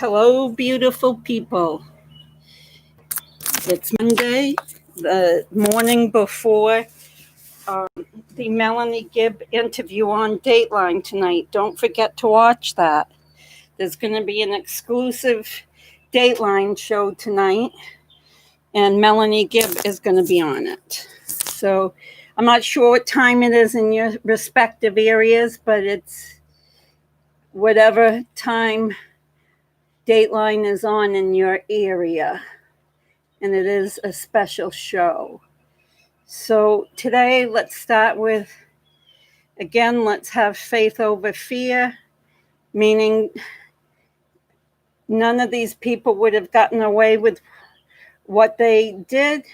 Hello, beautiful people. It's Monday, the morning before the Melanie Gibb interview on Dateline tonight. Don't forget to watch that. There's going to be an exclusive Dateline show tonight, and Melanie Gibb is going to be on it. So I'm not sure what time it is in your respective areas, but it's whatever time Dateline is on in your area. And it is a special show. So today, let's start with, again, let's have faith over fear, meaning none of these people would have gotten away with what they did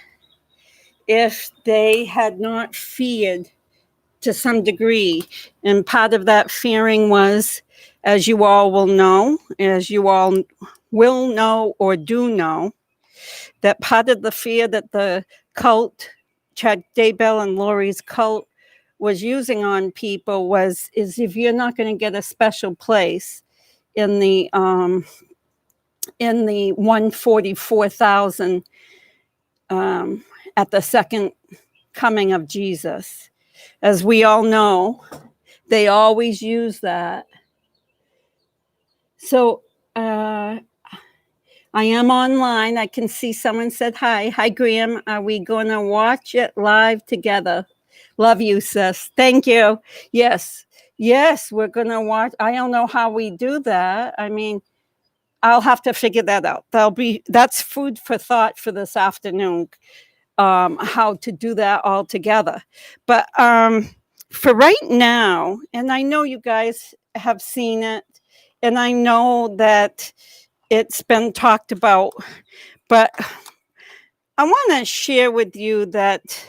if they had not feared to some degree. And part of that fearing was, as you all will know or do know, that part of the fear that the cult, Daybell and Lori's cult, was using on people is if you're not going to get a special place in the 144,000 at the second coming of Jesus. As we all know, they always use that. So I am online. I can see someone said hi. Hi, Graham. Are we going to watch it live together? Love you, sis. Thank you. Yes, we're going to watch. I don't know how we do that. I mean, I'll have to figure that out. That's food for thought for this afternoon, how to do that all together. But for right now, and I know you guys have seen it, and I know that it's been talked about, but I want to share with you that,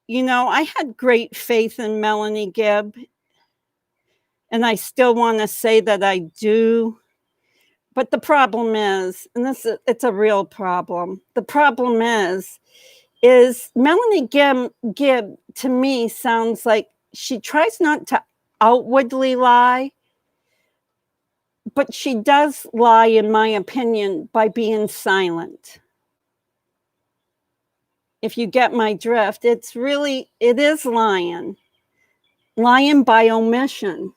I had great faith in Melanie Gibb, and I still want to say that I do. But the problem is, and it's a real problem. The problem is Melanie Gibb to me sounds like she tries not to outwardly lie, but she does lie, in my opinion, by being silent. If you get my drift, it is lying. Lying by omission.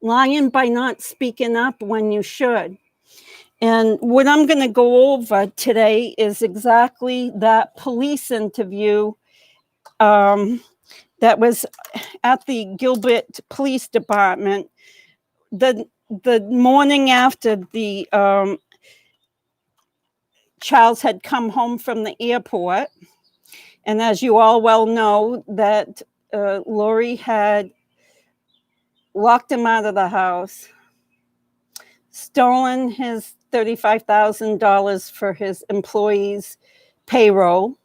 Lying by not speaking up when you should. And what I'm going to go over today is exactly that police interview that was at the Gilbert Police Department the morning after the Charles had come home from the airport. And as you all well know, that Laurie had locked him out of the house, stolen his $35,000 for his employees' payroll.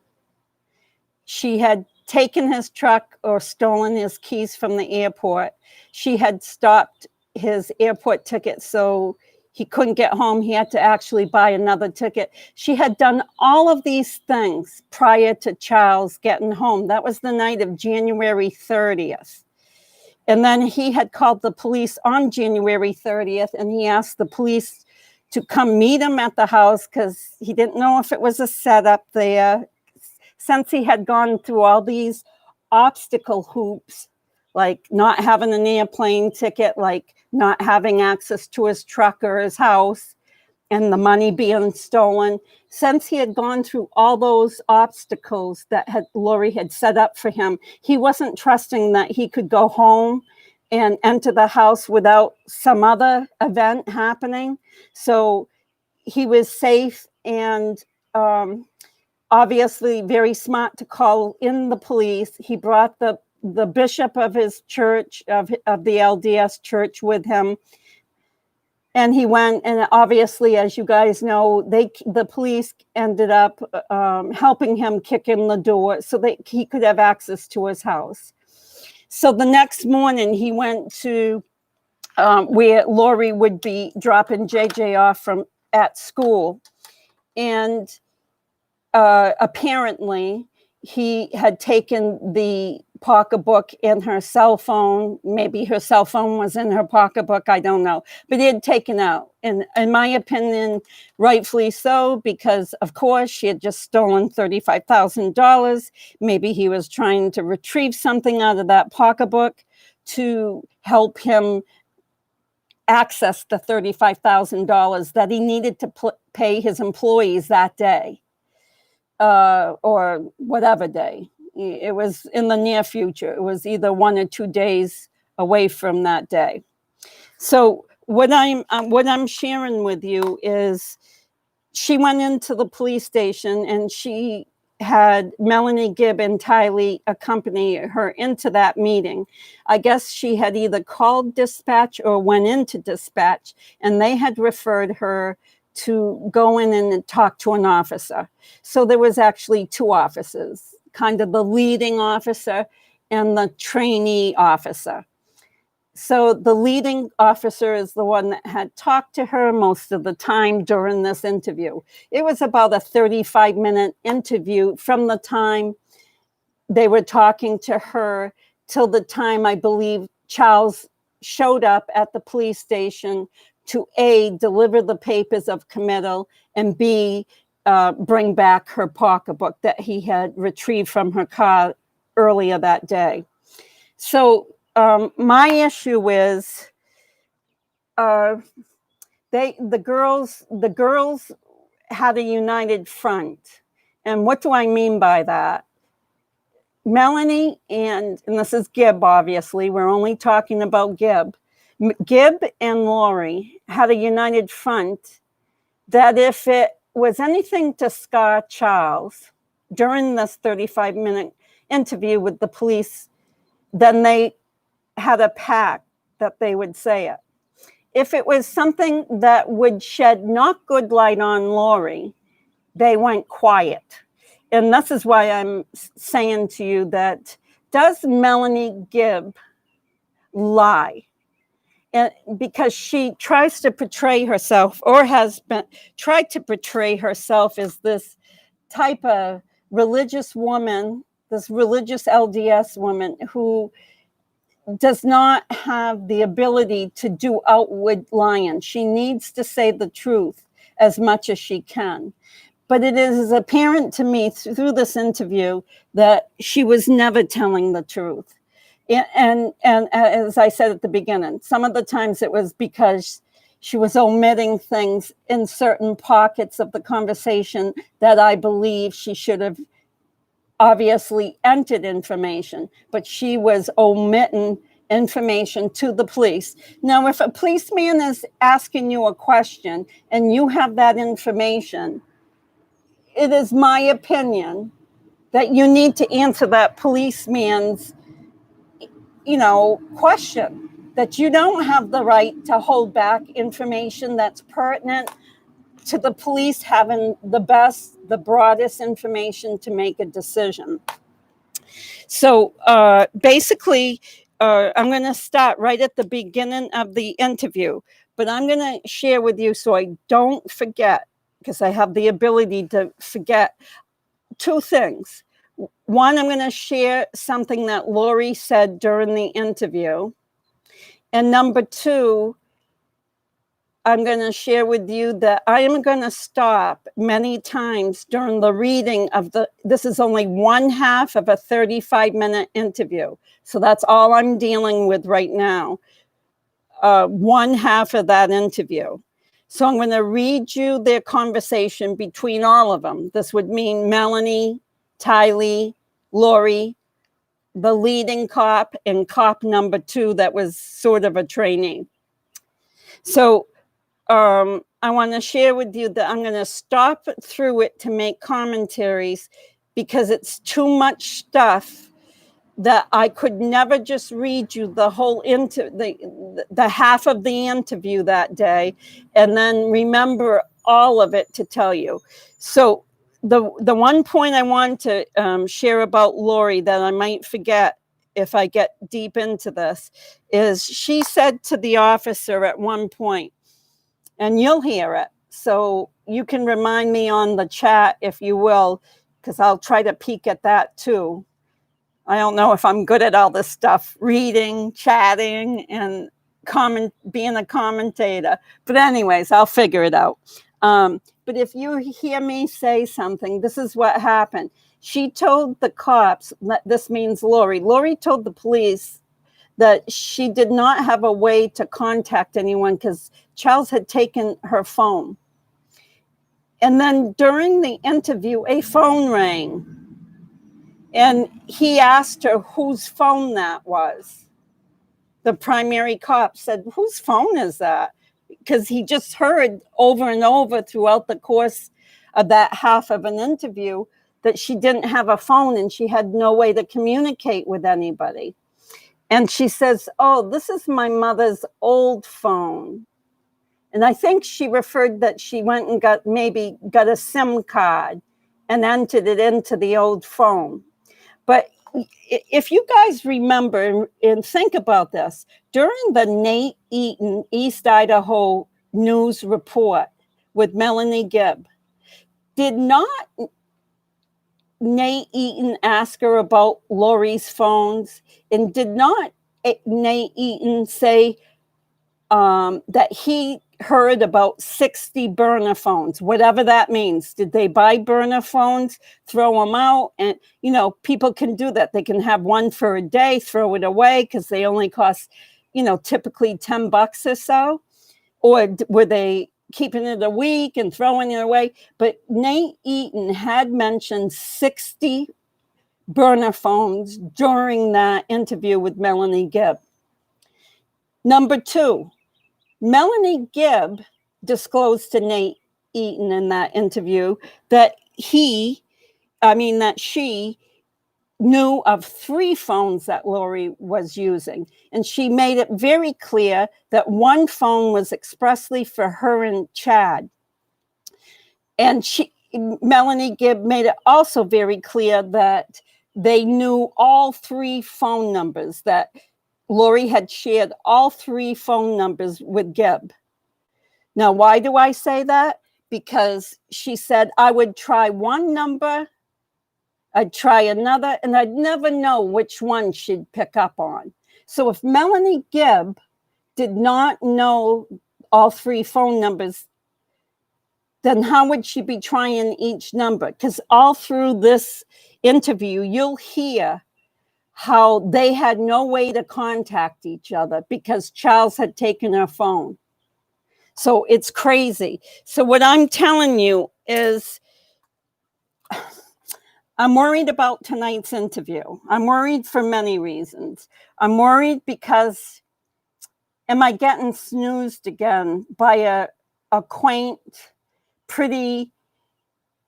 She had taken his truck or stolen his keys from the airport. She had stopped his airport ticket so he couldn't get home. He had to actually buy another ticket. She had done all of these things prior to Charles getting home. That was the night of January 30th. And then he had called the police on January 30th, and he asked the police to come meet him at the house because he didn't know if it was a setup there. Since he had gone through all these obstacle hoops, like not having an airplane ticket, like not having access to his truck or his house, and the money being stolen. Since he had gone through all those obstacles that Laurie had set up for him, he wasn't trusting that he could go home and enter the house without some other event happening. So he was safe and obviously very smart to call in the police. He brought the bishop of his church, of the LDS church, with him. And he went, and obviously, as you guys know, the police ended up helping him kick in the door so that he could have access to his house. So the next morning, he went to where Laurie would be dropping JJ off at school. And apparently, he had taken the pocketbook and her cell phone. Maybe her cell phone was in her pocketbook. I don't know. But he had taken out. And in my opinion, rightfully so, because, of course, she had just stolen $35,000. Maybe he was trying to retrieve something out of that pocketbook to help him access the $35,000 that he needed to pay his employees that day, or whatever day. It was in the near future. It was either 1 or 2 days away from that day. So what I'm sharing with you is she went into the police station and she had Melanie Gibb and Tylee accompany her into that meeting. I guess she had either called dispatch or went into dispatch, and they had referred her to go in and talk to an officer. So there was actually 2 officers, kind of the leading officer and the trainee officer. So the leading officer is the one that had talked to her most of the time during this interview. It was about a 35-minute interview from the time they were talking to her till the time, I believe, Charles showed up at the police station to A, deliver the papers of committal, and B, bring back her pocketbook that he had retrieved from her car earlier that day. So my issue is the girls had a united front. And what do I mean by that? Melanie and this is Gibb, obviously, we're only talking about Gibb. Gibb and Laurie had a united front that if it was anything to scar Charles during this 35-minute interview with the police, then they had a pact that they would say it. If it was something that would shed not good light on Laurie, they went quiet. And this is why I'm saying to you that, does Melanie Gibb lie? And because she tries to portray herself, or has tried to portray herself as this type of religious woman, this religious LDS woman who does not have the ability to do outward lying. She needs to say the truth as much as she can. But it is apparent to me through this interview that she was never telling the truth. And as I said at the beginning, some of the times it was because she was omitting things in certain pockets of the conversation that I believe she should have obviously entered information, but she was omitting information to the police. Now, if a policeman is asking you a question and you have that information, it is my opinion that you need to answer that policeman's, question, that you don't have the right to hold back information that's pertinent to the police having the best, the broadest information to make a decision. So basically, I'm going to start right at the beginning of the interview, but I'm going to share with you so I don't forget, because I have the ability to forget, 2 things. One, I'm going to share something that Laurie said during the interview. And number 2, I'm going to share with you that I am going to stop many times during the reading of this is only 1/2 of a 35-minute interview. So that's all I'm dealing with right now. 1/2 of that interview. So I'm going to read you their conversation between all of them. This would mean Melanie, Tylee, Laurie, the leading cop, and cop number 2 that was sort of a trainee. So I want to share with you that I'm going to stop through it to make commentaries because it's too much stuff that I could never just read you the whole the half of the interview that day and then remember all of it to tell you. So the one point I want to share about Laurie that I might forget if I get deep into this is she said to the officer at one point, and you'll hear it, so you can remind me on the chat if you will, because I'll try to peek at that too. I don't know if I'm good at all this stuff, reading, chatting, and being a commentator. But anyways, I'll figure it out. But if you hear me say something, this is what happened. She told the cops, this means Laurie. Laurie told the police that she did not have a way to contact anyone because Charles had taken her phone. And then during the interview, a phone rang. And he asked her whose phone that was. The primary cop said, whose phone is that? Because he just heard over and over throughout the course of that half of an interview that she didn't have a phone and she had no way to communicate with anybody. And she says, oh, this is my mother's old phone. And I think she referred that she went and got a SIM card and entered it into the old phone. But if you guys remember and think about this, during the Nate Eaton East Idaho news report with Melanie Gibb, did not Nate Eaton ask her about Laurie's phones? And did not Nate Eaton say that he heard about 60 burner phones, whatever that means? Did they buy burner phones, throw them out? And, people can do that. They can have one for a day, throw it away because they only cost, typically $10 or so. Or were they keeping it a week and throwing it away? But Nate Eaton had mentioned 60 burner phones during that interview with Melanie Gibb. Number two, Melanie Gibb disclosed to Nate Eaton in that interview that she knew of 3 phones that Laurie was using. And she made it very clear that one phone was expressly for her and Chad. And Melanie Gibb made it also very clear that they knew all 3 phone numbers, that Laurie had shared all 3 phone numbers with Gibb. Now, why do I say that? Because she said, I would try one number, I'd try another, and I'd never know which one she'd pick up on. So if Melanie Gibb did not know all 3 phone numbers, then how would she be trying each number? Because all through this interview, you'll hear how they had no way to contact each other because Charles had taken her phone. So it's crazy. So what I'm telling you is I'm worried about tonight's interview. I'm worried for many reasons. I'm worried because am I getting snoozed again by a quaint, pretty,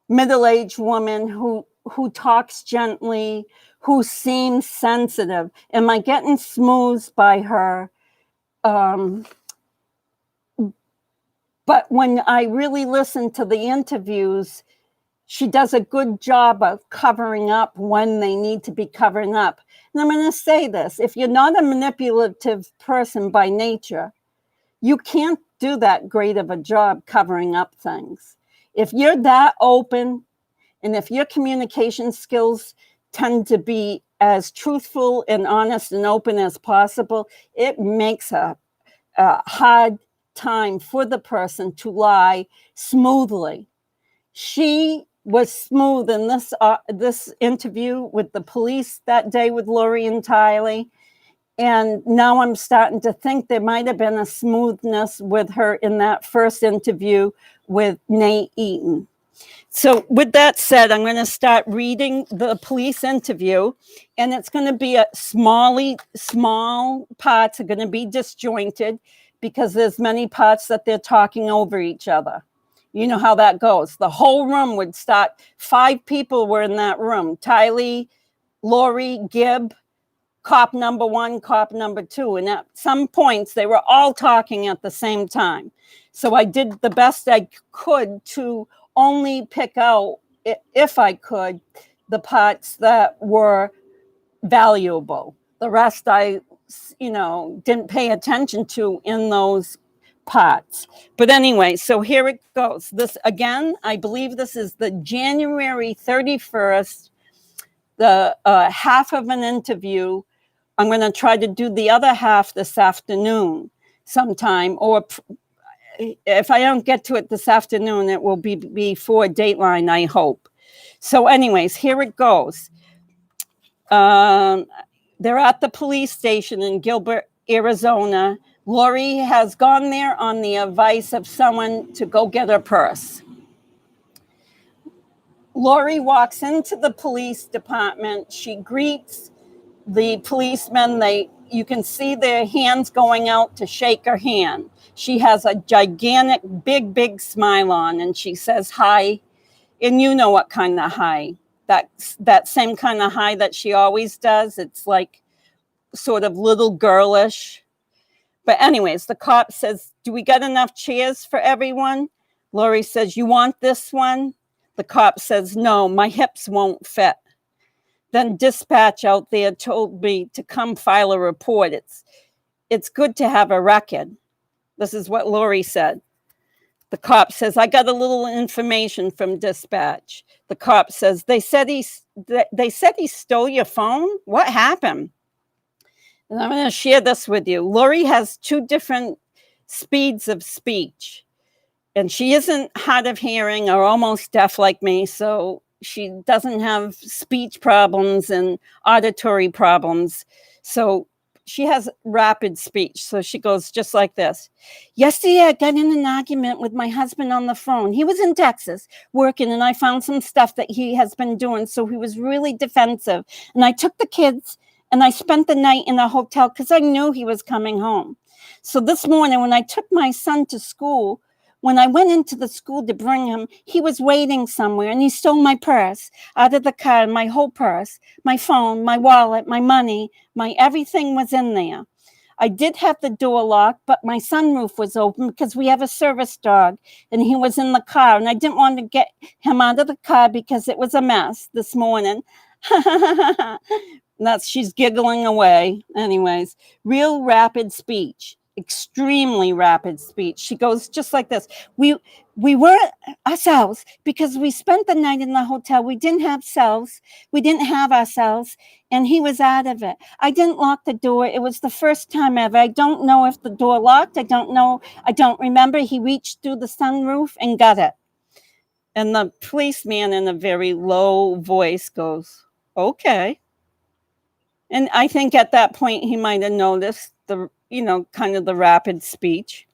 middle-aged woman who talks gently, who seems sensitive? Am I getting smoothed by her? But when I really listen to the interviews, she does a good job of covering up when they need to be covering up. And I'm going to say this, if you're not a manipulative person by nature, you can't do that great of a job covering up things. If you're that open, and if your communication skills tend to be as truthful and honest and open as possible, it makes a hard time for the person to lie smoothly. She was smooth in this interview with the police that day with Lori and Tylee. And now I'm starting to think there might have been a smoothness with her in that first interview with Nate Eaton. So with that said, I'm going to start reading the police interview, and it's going to be small parts are going to be disjointed because there's many parts that they're talking over each other. You know how that goes. The whole room would start. 5 people were in that room. Tylee, Laurie, Gibb, cop number 1, cop number 2. And at some points, they were all talking at the same time. So I did the best I could to only pick out, if I could, the parts that were valuable. The rest I, didn't pay attention to in those parts. But anyway, so here it goes. This, again, I believe this is the January 31st the half of an interview. I'm going to try to do the other half this afternoon sometime, or if I don't get to it this afternoon, it will be before Dateline, I hope. So anyways, here it goes. They're at the police station in Gilbert, Arizona. Laurie has gone there on the advice of someone to go get her purse. Laurie walks into the police department. She greets the policemen. You can see their hands going out to shake her hand. She has a gigantic, big smile on, and she says hi. And you know what kind of hi. That same kind of hi that she always does. It's like sort of little girlish. But anyways, the cop says, do we got enough chairs for everyone? Laurie says, you want this one? The cop says, no, my hips won't fit. Then dispatch out there told me to come file a report. It's good to have a record. This is what Laurie said. The cop says, I got a little information from dispatch. The cop says, they said he stole your phone? What happened? And I'm going to share this with you. Laurie has 2 different speeds of speech. And she isn't hard of hearing or almost deaf like me, so she doesn't have speech problems and auditory problems. So she has rapid speech. So she goes just like this. Yesterday, I got in an argument with my husband on the phone. He was in Texas working, and I found some stuff that he has been doing. So he was really defensive. And I took the kids and I spent the night in a hotel because I knew he was coming home. So this morning, when I took my son to school, when I went into the school to bring him, he was waiting somewhere and he stole my purse out of the car, my whole purse, my phone, my wallet, my money, my everything was in there. I did have the door locked, but my sunroof was open because we have a service dog and he was in the car and I didn't want to get him out of the car because it was a mess this morning. She's giggling away. Anyways, real rapid speech. Extremely rapid speech. She goes just like this. We weren't ourselves because we spent the night in the hotel. We didn't have cells. We didn't have ourselves. And he was out of it. I didn't lock the door. It was the first time ever. I don't know if the door locked. I don't know. I don't remember. He reached through the sunroof and got it. And the policeman in a very low voice goes, okay. And I think at that point he might have noticed kind of the rapid speech.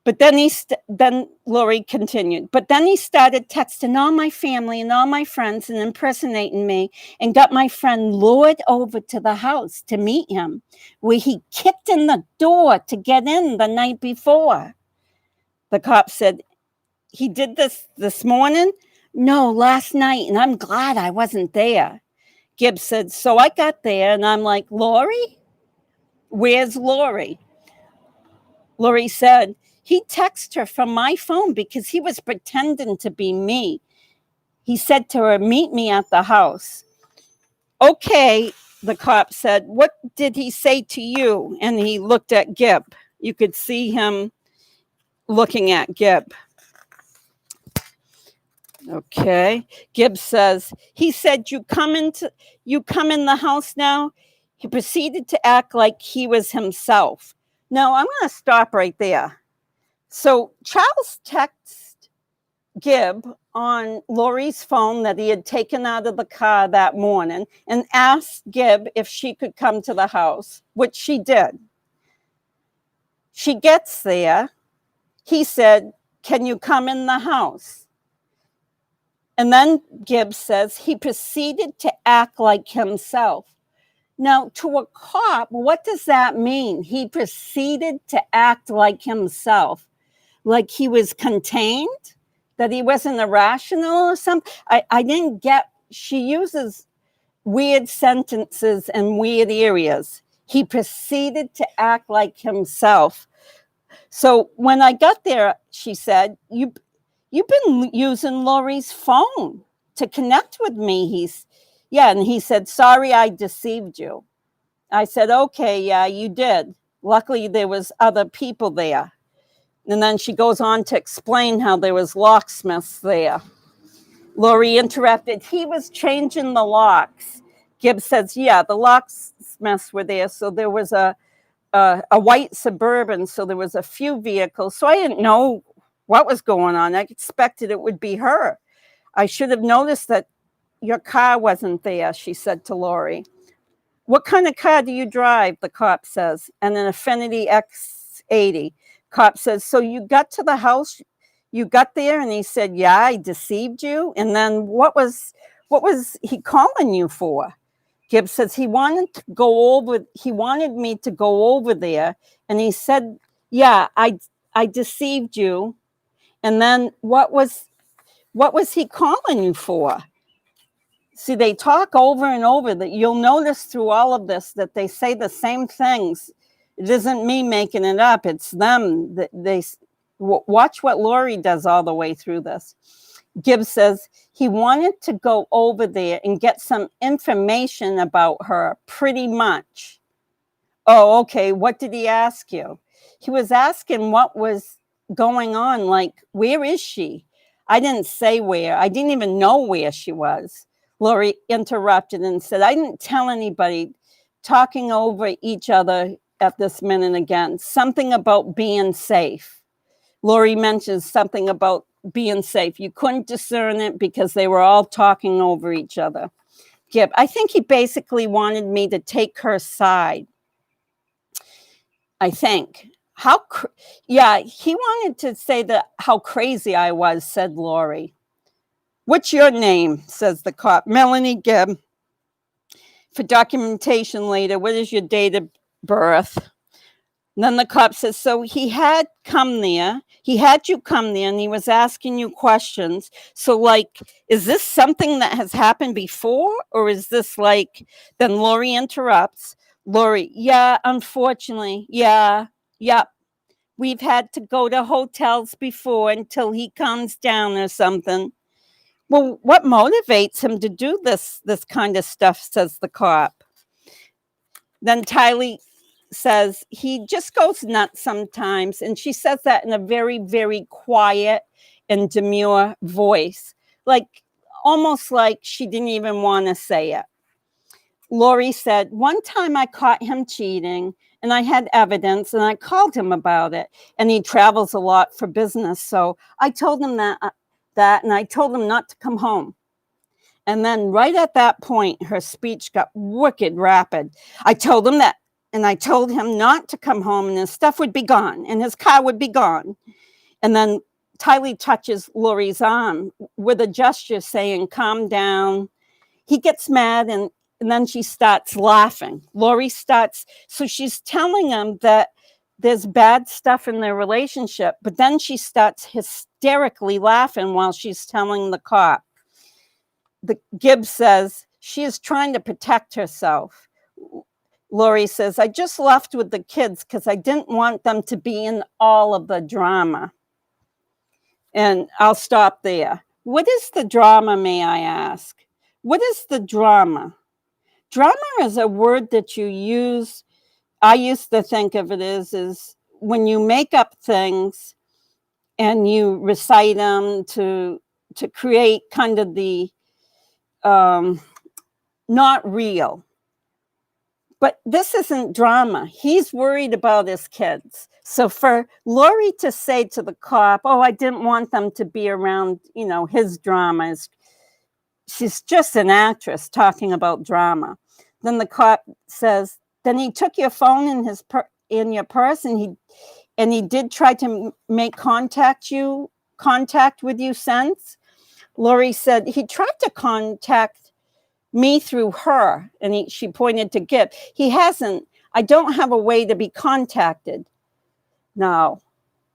But then Laurie continued. But then he started texting all my family and all my friends and impersonating me and got my friend lured over to the house to meet him, where he kicked in the door to get in the night before. The cop said, he did this morning? No, last night, and I'm glad I wasn't there. Gibb said, so I got there and I'm like, Laurie? Where's Laurie? Laurie said, he texted her from my phone because he was pretending to be me. He said to her, meet me at the house. Okay, the cop said, what did he say to you? And he looked at Gibb. You could see him looking at Gibb. Okay. Gibb says, he said, you come in the house now. He proceeded to act like he was himself. Now, I'm going to stop right there. So Charles texted Gibb on Laurie's phone that he had taken out of the car that morning and asked Gibb if she could come to the house, which she did. She gets there. He said, can you come in the house? And then Gibb says he proceeded to act like himself. Now, to a cop, what does that mean? He proceeded to act like himself, like he was contained, that he wasn't irrational or something. I didn't get, she uses weird sentences in weird areas. He proceeded to act like himself. So when I got there, she said, you've been using Laurie's phone to connect with me. And he said, sorry, I deceived you. I said, okay, yeah, you did. Luckily, there was other people there. And then she goes on to explain how there was locksmiths there. Laurie interrupted. He was changing the locks. Gibb says, yeah, the locksmiths were there. So there was a white Suburban. So there was a few vehicles. So I didn't know what was going on. I expected it would be her. I should have noticed that your car wasn't there, she said to Laurie. What kind of car do you drive? The cop says. And an Affinity X80. Cop says, so you got to the house, you got there? And he said, yeah, I deceived you. And then what was he calling you for? Gibb says he wanted me to go over there. And he said, yeah, I deceived you. And then what was he calling you for? See, they talk over and over. That you'll notice through all of this that they say the same things. It isn't me making it up. It's them. They watch what Laurie does all the way through this. Gibb says he wanted to go over there and get some information about her, pretty much. Oh, okay. What did he ask you? He was asking what was going on. Like, where is she? I didn't say where. I didn't even know where she was. Laurie interrupted and said, I didn't tell anybody, talking over each other at this minute again. Something about being safe. Laurie mentions something about being safe. You couldn't discern it because they were all talking over each other. Gibb, I think he basically wanted me to take her side. I think. He wanted to say that how crazy I was, said Laurie. What's your name? Says the cop. Melanie Gibb. For documentation later, what is your date of birth? And then the cop says, so he had you come there, and he was asking you questions. So, like, is this something that has happened before? Or is this like, then Laurie interrupts. Laurie, yeah, unfortunately, yeah. We've had to go to hotels before until he comes down or something. Well, what motivates him to do this kind of stuff, says the cop. Then Tylee says he just goes nuts sometimes. And she says that in a very, very quiet and demure voice, like almost like she didn't even want to say it. Laurie said, one time I caught him cheating and I had evidence and I called him about it. And he travels a lot for business. So I told him that and I told him not to come home. And then right at that point, her speech got wicked rapid. I told him that, and I told him not to come home and his stuff would be gone and his car would be gone. And then Tylee touches Laurie's arm with a gesture saying, calm down. He gets mad and then she starts laughing. Laurie starts, so she's telling him that there's bad stuff in their relationship, but then she starts hysterically laughing while she's telling the cop. The Gibb says she is trying to protect herself. Laurie says, I just left with the kids because I didn't want them to be in all of the drama. And I'll stop there. What is the drama, may I ask? What is the drama? Drama is a word that you use. I used to think of it as when you make up things and you recite them to create kind of the not real. But this isn't drama. He's worried about his kids. So for Laurie to say to the cop, oh, I didn't want them to be around, his dramas. She's just an actress talking about drama. Then the cop says, then he took your phone in your purse and he did try to make contact with you since? Laurie said, he tried to contact me through her. And she pointed to Gibb. He hasn't. I don't have a way to be contacted. Now,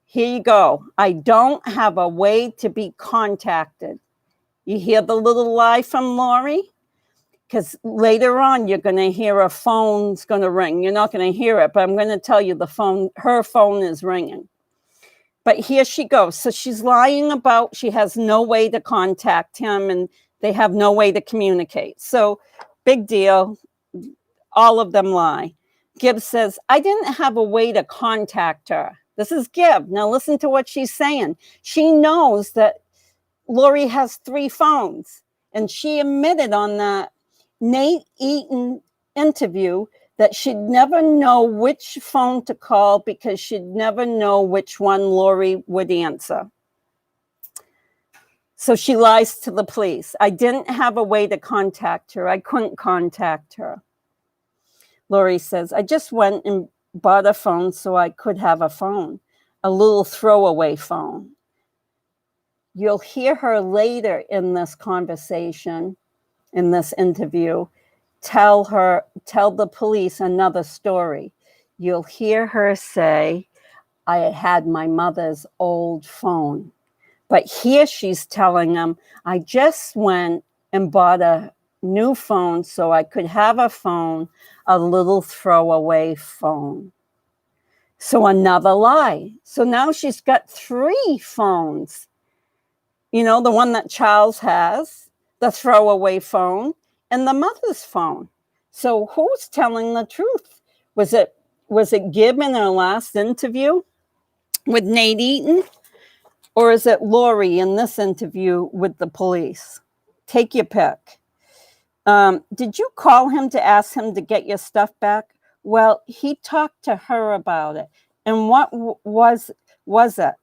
here you go. I don't have a way to be contacted. You hear the little lie from Laurie? Because later on, you're going to hear a phone's going to ring. You're not going to hear it, but I'm going to tell you her phone is ringing. But here she goes. So she's lying about she has no way to contact him and they have no way to communicate. So big deal. All of them lie. Gibb says, I didn't have a way to contact her. This is Gibb. Now listen to what she's saying. She knows that Laurie has 3 phones. And she admitted on that Nate Eaton interview that she'd never know which phone to call because she'd never know which one Laurie would answer. So she lies to the police. I didn't have a way to contact her. I couldn't contact her. Laurie says, I just went and bought a phone so I could have a phone, a little throwaway phone. You'll hear her later in this conversation, in this interview, tell the police another story. You'll hear her say, I had my mother's old phone. But here she's telling them, I just went and bought a new phone so I could have a phone, a little throwaway phone. So another lie. So now she's got 3 phones. You know, the one that Charles has, the throwaway phone, and the mother's phone. So who's telling the truth? Was it Gibb in her last interview with Nate Eaton? Or is it Laurie in this interview with the police? Take your pick. Did you call him to ask him to get your stuff back? Well, he talked to her about it. And what was it?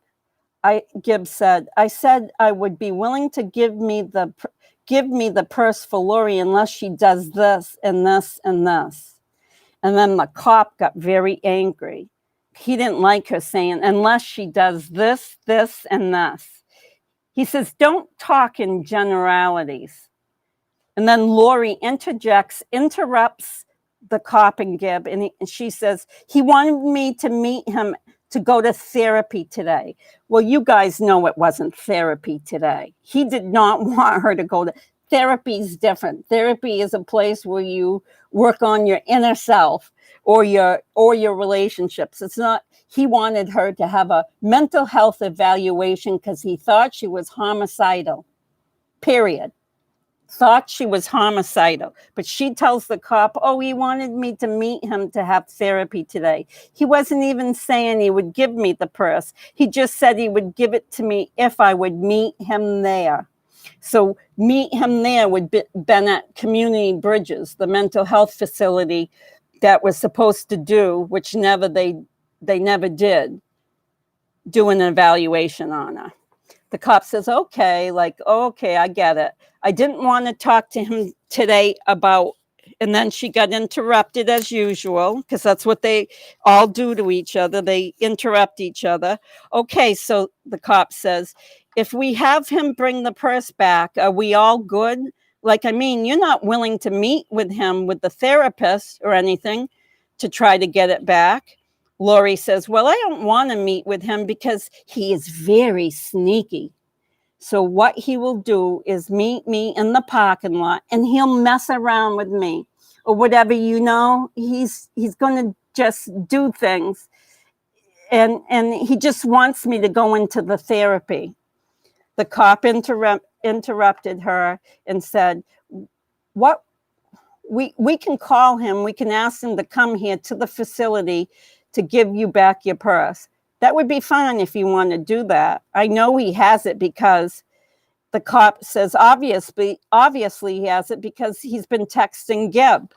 Gibb said, I said I would be willing to give me the purse for Laurie unless she does this and this and this. And then the cop got very angry. He didn't like her saying, unless she does this, this, and this. He says, don't talk in generalities. And then Laurie interrupts the cop and Gibb, and she says, he wanted me to meet him to go to therapy today. Well, you guys know it wasn't therapy today. He did not want her to go to therapy. Is different. Therapy is a place where you work on your inner self or your relationships. It's not, he wanted her to have a mental health evaluation because he thought she was homicidal, period. Thought she was homicidal. But she tells the cop, oh, he wanted me to meet him to have therapy today. He wasn't even saying he would give me the purse. He just said he would give it to me if I would meet him there. So meet him there would be been at Community Bridges, the mental health facility that was supposed to do, which they never did, do an evaluation on her. The cop says, okay, I get it. I didn't want to talk to him today about, and then she got interrupted as usual, because that's what they all do to each other. They interrupt each other. Okay, so the cop says, if we have him bring the purse back, are we all good? You're not willing to meet with him, with the therapist or anything, to try to get it back. Laurie says, well, I don't want to meet with him because he is very sneaky. So what he will do is meet me in the parking lot and he'll mess around with me or whatever, he's going to just do things. And he just wants me to go into the therapy. The cop interrupted her and said, what we can call him, we can ask him to come here to the facility to give you back your purse. That would be fine if you want to do that. I know he has it because the cop says, obviously he has it because he's been texting Gibb.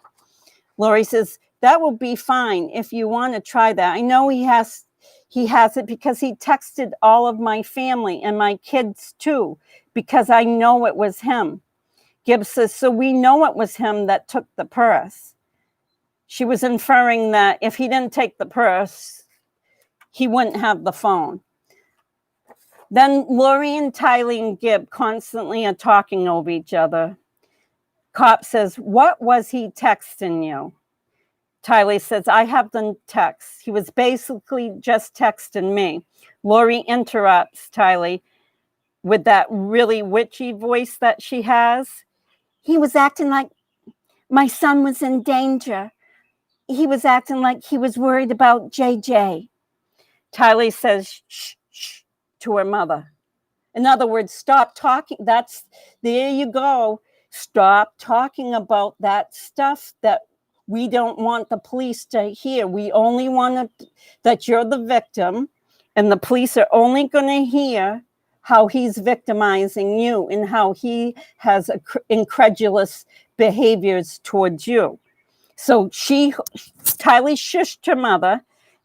Laurie says, that will be fine if you want to try that. I know he has it because he texted all of my family and my kids too, because I know it was him. Gibb says, so we know it was him that took the purse. She was inferring that if he didn't take the purse, he wouldn't have the phone. Then Lori and Tylee and Gibb constantly are talking over each other. Cop says, what was he texting you? Tylee says, I have the text. He was basically just texting me. Lori interrupts Tylee with that really witchy voice that she has. He was acting like my son was in danger. He was acting like he was worried about JJ. Tylee says, shh, shh, to her mother. In other words, stop talking. There you go. Stop talking about that stuff that we don't want the police to hear. We only want that you're the victim, and the police are only going to hear how he's victimizing you and how he has incredulous behaviors towards you. So Tylee shushed her mother,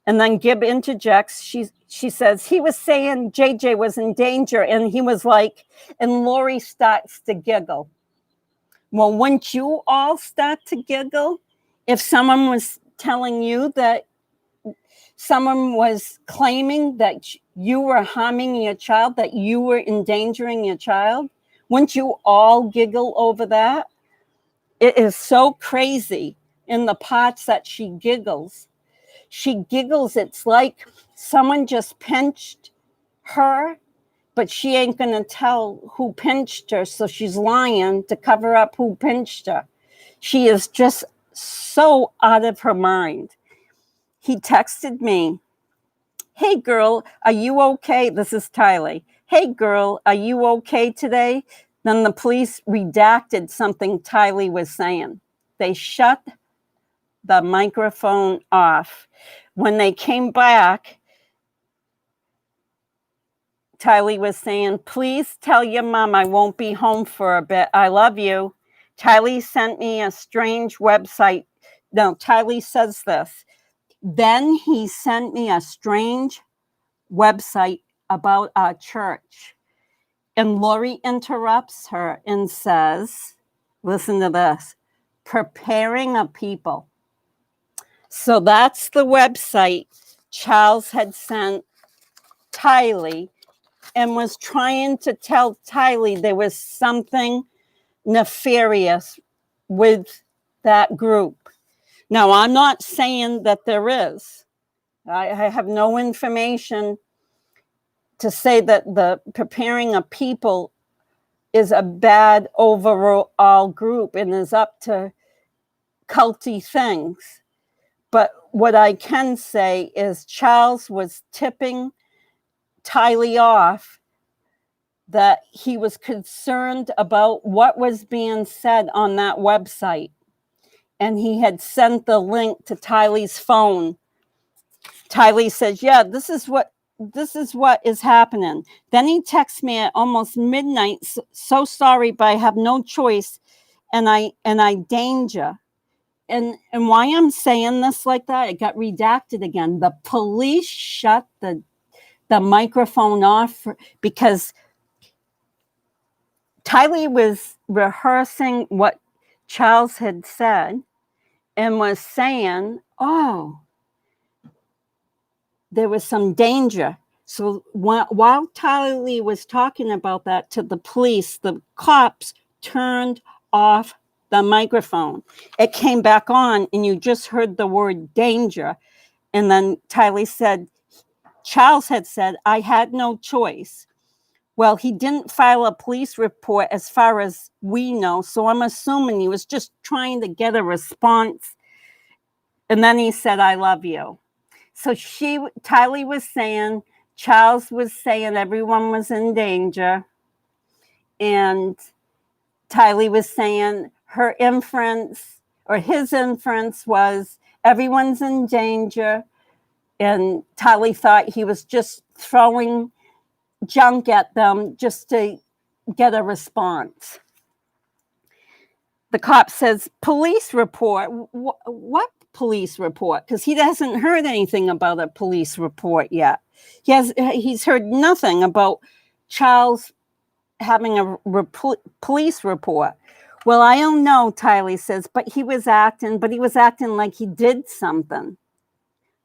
and then Gibb interjects. She says, he was saying JJ was in danger, and he was like, and Laurie starts to giggle. Well, wouldn't you all start to giggle if someone was telling you that someone was claiming that you were harming your child, that you were endangering your child? Wouldn't you all giggle over that? It is so crazy in the parts that she giggles. She giggles. It's like someone just pinched her, but she ain't going to tell who pinched her. So she's lying to cover up who pinched her. She is just so out of her mind. He texted me, hey girl, are you okay? This is Tylee. Hey girl, are you okay today? Then the police redacted something Tylee was saying. They shut the microphone off. When they came back, Tylee was saying, please tell your mom I won't be home for a bit. I love you. Tylee sent me a strange website. No, Tylee says this. Then he sent me a strange website about our church. And Laurie interrupts her and says, listen to this, preparing a people. So that's the website Charles had sent Tylee and was trying to tell Tylee there was something nefarious with that group. Now, I'm not saying that there is. I have no information to say that the preparing a people is a bad overall group and is up to culty things. But what I can say is Charles was tipping Tylee off that he was concerned about what was being said on that website. And he had sent the link to Tylee's phone. Tylee says, yeah, this is what is happening. Then he texts me at almost midnight, so sorry, but I have no choice. And I danger. And why I'm saying this like that, it got redacted again. The police shut the microphone off because Tylee was rehearsing what Charles had said and was saying, oh, there was some danger. So while Tylee was talking about that to the police, the cops turned off the microphone. It came back on and you just heard the word danger. And then Tylee said, Charles had said, I had no choice. Well, he didn't file a police report as far as we know. So I'm assuming he was just trying to get a response. And then he said, I love you. So Tylee was saying, Charles was saying everyone was in danger. And Tylee was saying her inference or his inference was everyone's in danger. And Tylee thought he was just throwing junk at them just to get a response. The cop says, police report. What police report? Because he hasn't heard anything about a police report yet. He's heard nothing about Charles having a police report. Well, I don't know, Tylee says, but he was acting like he did something.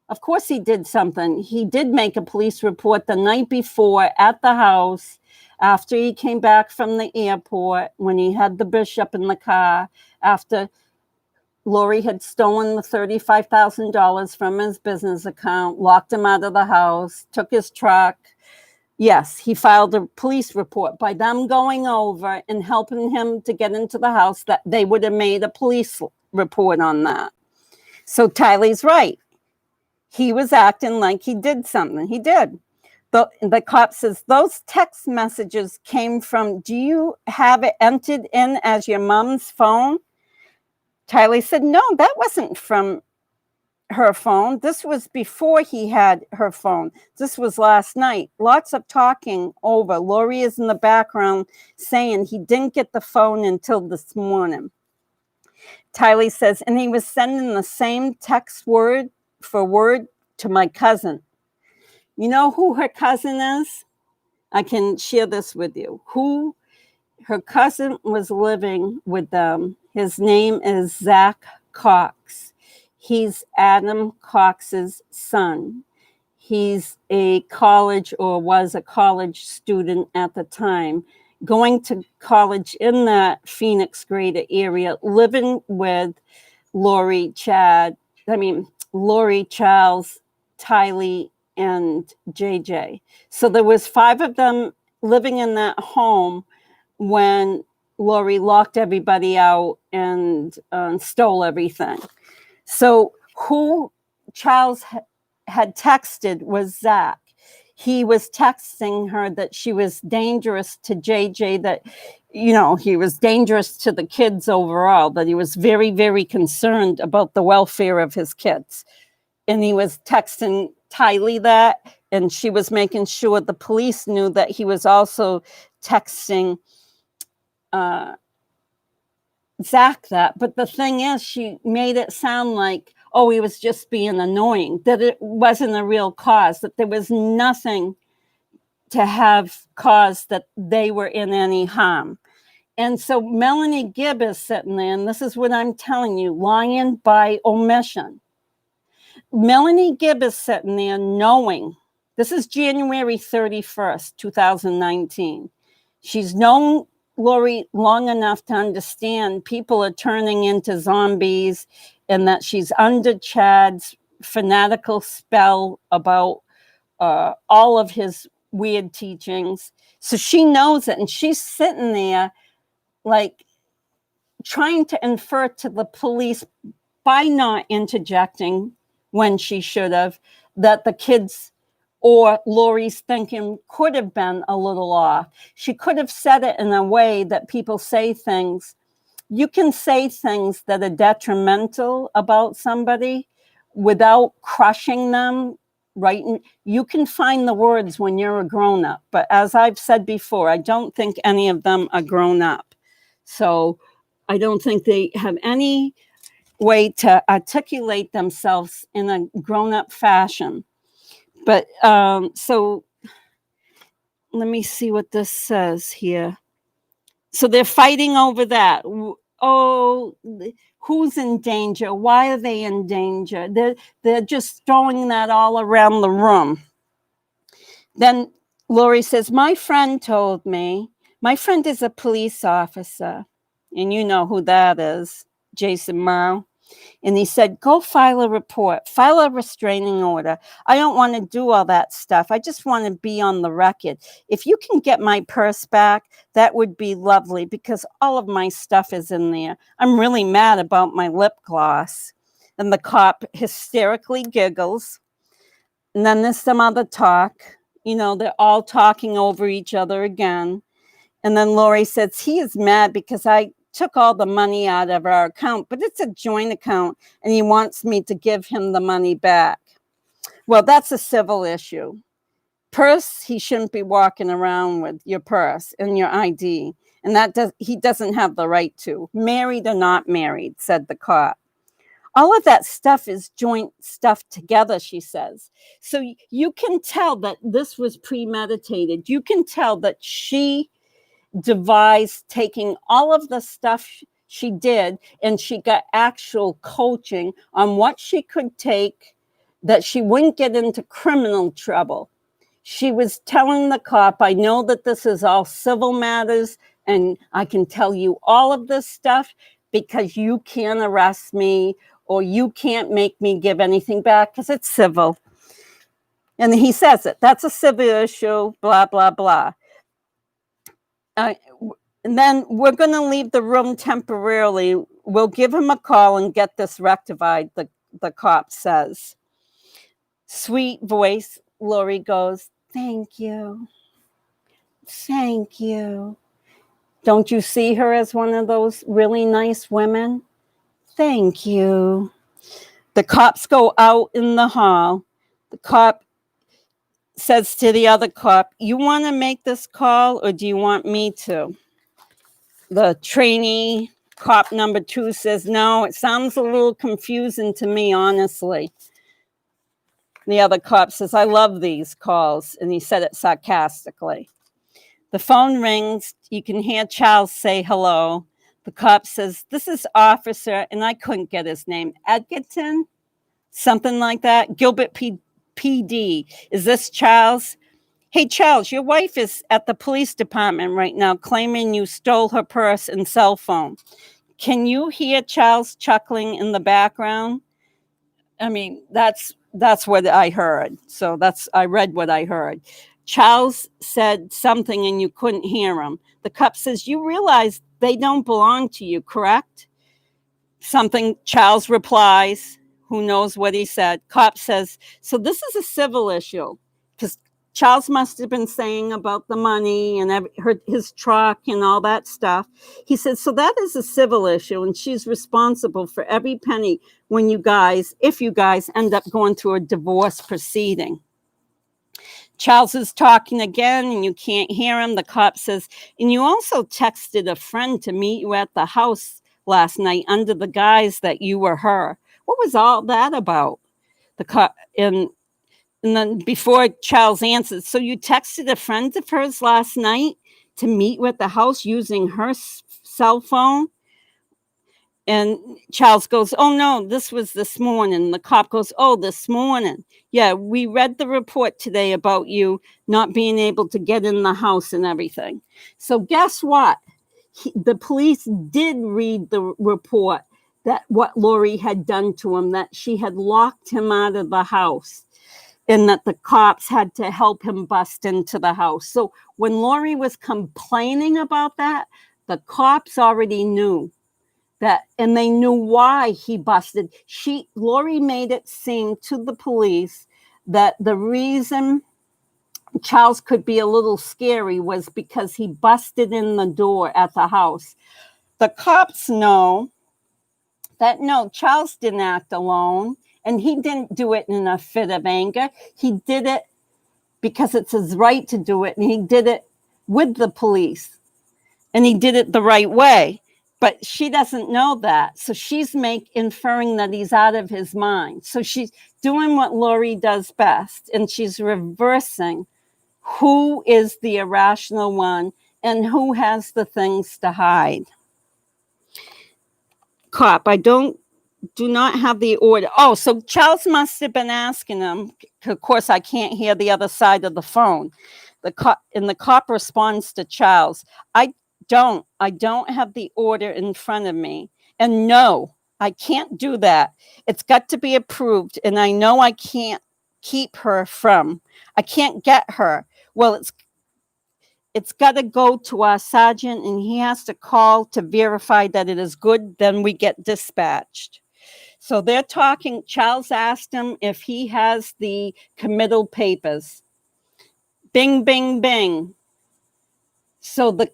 Of course he did something. He did make a police report the night before at the house after he came back from the airport when he had the bishop in the car, after Laurie had stolen the $35,000 from his business account, locked him out of the house, took his truck. Yes, he filed a police report. By them going over and helping him to get into the house, that they would have made a police report on that. So Tylee's right. He was acting like he did something. He did. The cop says, those text messages came from, do you have it entered in as your mom's phone? Tylee said, no, that wasn't from her phone. This was before he had her phone. This was last night. Lots of talking over. Laurie is in the background saying he didn't get the phone until this morning. Tylee says, and he was sending the same text word for word to my cousin. You know who her cousin is? I can share this with you. Who her cousin was living with them. His name is Zach Cox. He's Adam Cox's son. He's a college, or was a college student at the time, going to college in that Phoenix greater area, living with Laurie, Charles, Tylee, and JJ. So there was 5 of them living in that home when Laurie locked everybody out and stole everything. So who Charles had texted was Zach. He was texting her that she was dangerous to JJ, that, he was dangerous to the kids overall, that he was very, very concerned about the welfare of his kids. And he was texting Tylee that, and she was making sure the police knew that he was also texting Zach that. But the thing is, she made it sound like, oh, he was just being annoying, that it wasn't a real cause, that there was nothing to have caused that they were in any harm. And so Melanie Gibb is sitting there, and this is what I'm telling you, lying by omission. Melanie Gibb is sitting there knowing, this is January 31st, 2019. She's known Laurie long enough to understand people are turning into zombies, and that she's under Chad's fanatical spell about all of his weird teachings. So she knows it, and she's sitting there like trying to infer to the police by not interjecting when she should have, that the kids or Laurie's thinking could have been a little off. She could have said it in a way that people say things. You can say things that are detrimental about somebody without crushing them, right? And you can find the words when you're a grown-up. But as I've said before, I don't think any of them are grown up. So I don't think they have any way to articulate themselves in a grown-up fashion. But so let me see what this says here. So they're fighting over that. Oh, who's in danger? Why are they in danger? They're just throwing that all around the room. Then Laurie says, my friend told me, my friend is a police officer, and you know who that is, Jason Morrow. And he said, go file a report, file a restraining order. I don't want to do all that stuff. I just want to be on the record. If you can get my purse back, that would be lovely, because all of my stuff is in there. I'm really mad about my lip gloss. And the cop hysterically giggles. And then there's some other talk. They're all talking over each other again. And then Laurie says, he is mad because I took all the money out of our account, but it's a joint account, and he wants me to give him the money back. Well, that's a civil issue. Purse, he shouldn't be walking around with your purse and your ID, and he doesn't have the right to. Married or not married, said the cop. All of that stuff is joint stuff together, she says. So you can tell that this was premeditated. You can tell that she devised taking all of the stuff she did, and she got actual coaching on what she could take that she wouldn't get into criminal trouble. She was telling the cop, I know that this is all civil matters, and I can tell you all of this stuff because you can't arrest me, or you can't make me give anything back because it's civil. And he says it. That's a civil issue, blah, blah, blah. And then we're going to leave the room temporarily. We'll give him a call and get this rectified, the cop says. Sweet voice, Laurie goes, thank you. Thank you. Don't you see her as one of those really nice women? Thank you. The cops go out in the hall. The cop says to the other cop, you want to make this call or do you want me to? The trainee cop number 2 says, no, it sounds a little confusing to me, honestly. The other cop says, I love these calls. And he said it sarcastically. The phone rings. You can hear Charles say hello. The cop says, this is officer, and I couldn't get his name, Edgerton? Something like that. Gilbert PD. Is this Charles? Hey, Charles, your wife is at the police department right now claiming you stole her purse and cell phone. Can you hear Charles chuckling in the background? I mean, that's what I heard. So I read what I heard. Charles said something and you couldn't hear him. The cop says, you realize they don't belong to you, correct? Something Charles replies. Who knows what he said? Cop says, so this is a civil issue. Because Charles must have been saying about the money and his truck and all that stuff. He said, so that is a civil issue, and she's responsible for every penny if you guys end up going through a divorce proceeding. Charles is talking again, and you can't hear him. The cop says, and you also texted a friend to meet you at the house last night under the guise that you were her. What was all that about? The cop, and then before Charles answers, so you texted a friend of hers last night to meet you at the house using her cell phone? And Charles goes, oh, no, this was this morning. The cop goes, oh, this morning. Yeah, we read the report today about you not being able to get in the house and everything. So guess what? The police did read the report that what Laurie had done to him, that she had locked him out of the house and that the cops had to help him bust into the house. So when Laurie was complaining about that, the cops already knew that, and they knew why he busted. Laurie made it seem to the police that the reason Charles could be a little scary was because he busted in the door at the house. The cops know that, no, Charles didn't act alone, and he didn't do it in a fit of anger. He did it because it's his right to do it, and he did it with the police, and he did it the right way. But she doesn't know that. So she's inferring that he's out of his mind. So she's doing what Laurie does best, and she's reversing who is the irrational one and who has the things to hide. Cop, do not have the order. Oh, so Charles must have been asking him. Of course, I can't hear the other side of the phone. The cop responds to Charles, I don't have the order in front of me. And no, I can't do that. It's got to be approved. And I know I can't I can't get her. Well, it's got to go to our sergeant, and he has to call to verify that it is good. Then we get dispatched. So they're talking. Charles asked him if he has the committal papers. Bing, bing, bing. So the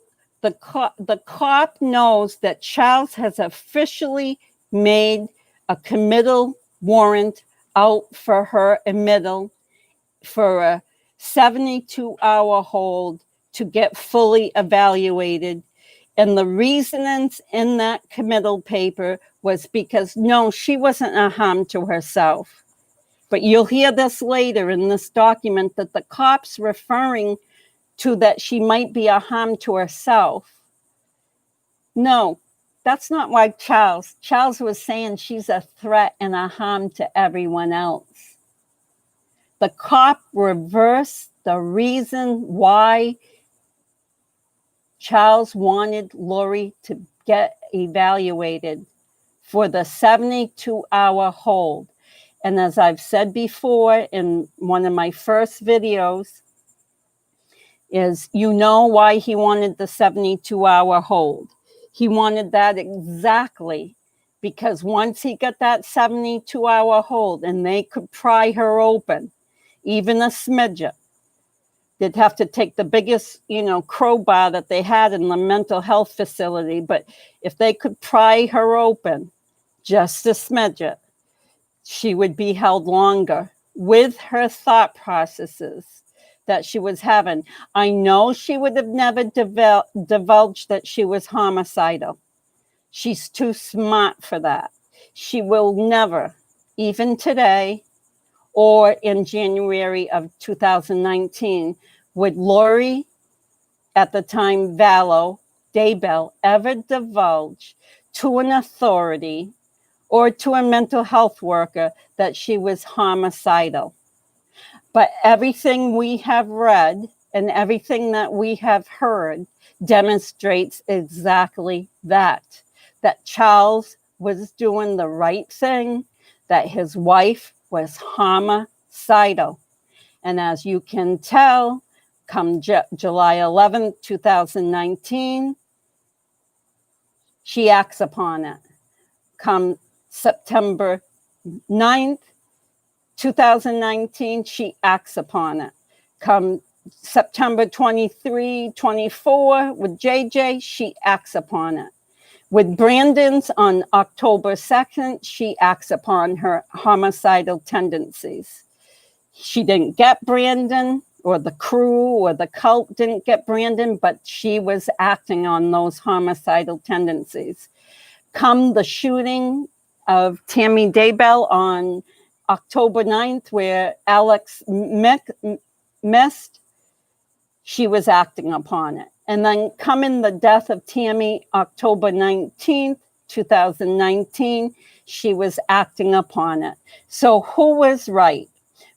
cop knows that Charles has officially made a committal warrant out for her committal for a 72-hour hold to get fully evaluated. And the reasonings in that committal paper was because, no, she wasn't a harm to herself. But you'll hear this later in this document that the cop's referring to that she might be a harm to herself. No, that's not why Charles was saying she's a threat and a harm to everyone else. The cop reversed the reason why Charles wanted Laurie to get evaluated for the 72-hour hold. And as I've said before in one of my first videos, is why he wanted the 72-hour hold. He wanted that exactly because once he got that 72-hour hold and they could pry her open, even a smidget, they'd have to take the biggest, crowbar that they had in the mental health facility. But if they could pry her open, just a smidget, she would be held longer with her thought processes that she was having. I know she would have never divulged that she was homicidal. She's too smart for that. She will never, even today or in January of 2019, would Lori, at the time Vallow, Daybell, ever divulge to an authority or to a mental health worker that she was homicidal. But everything we have read and everything that we have heard demonstrates exactly that Charles was doing the right thing, that his wife was homicidal. And as you can tell, come July 11th, 2019, she acts upon it. Come September 9th, 2019, she acts upon it. Come September 23, 24, with JJ, she acts upon it. With Brandon's on October 2nd, she acts upon her homicidal tendencies. She didn't get Brandon, or the crew or the cult didn't get Brandon, but she was acting on those homicidal tendencies. Come the shooting of Tammy Daybell on October 9th, where Alex missed, she was acting upon it. And then coming the death of Tammy, October 19th, 2019, she was acting upon it. So who was right?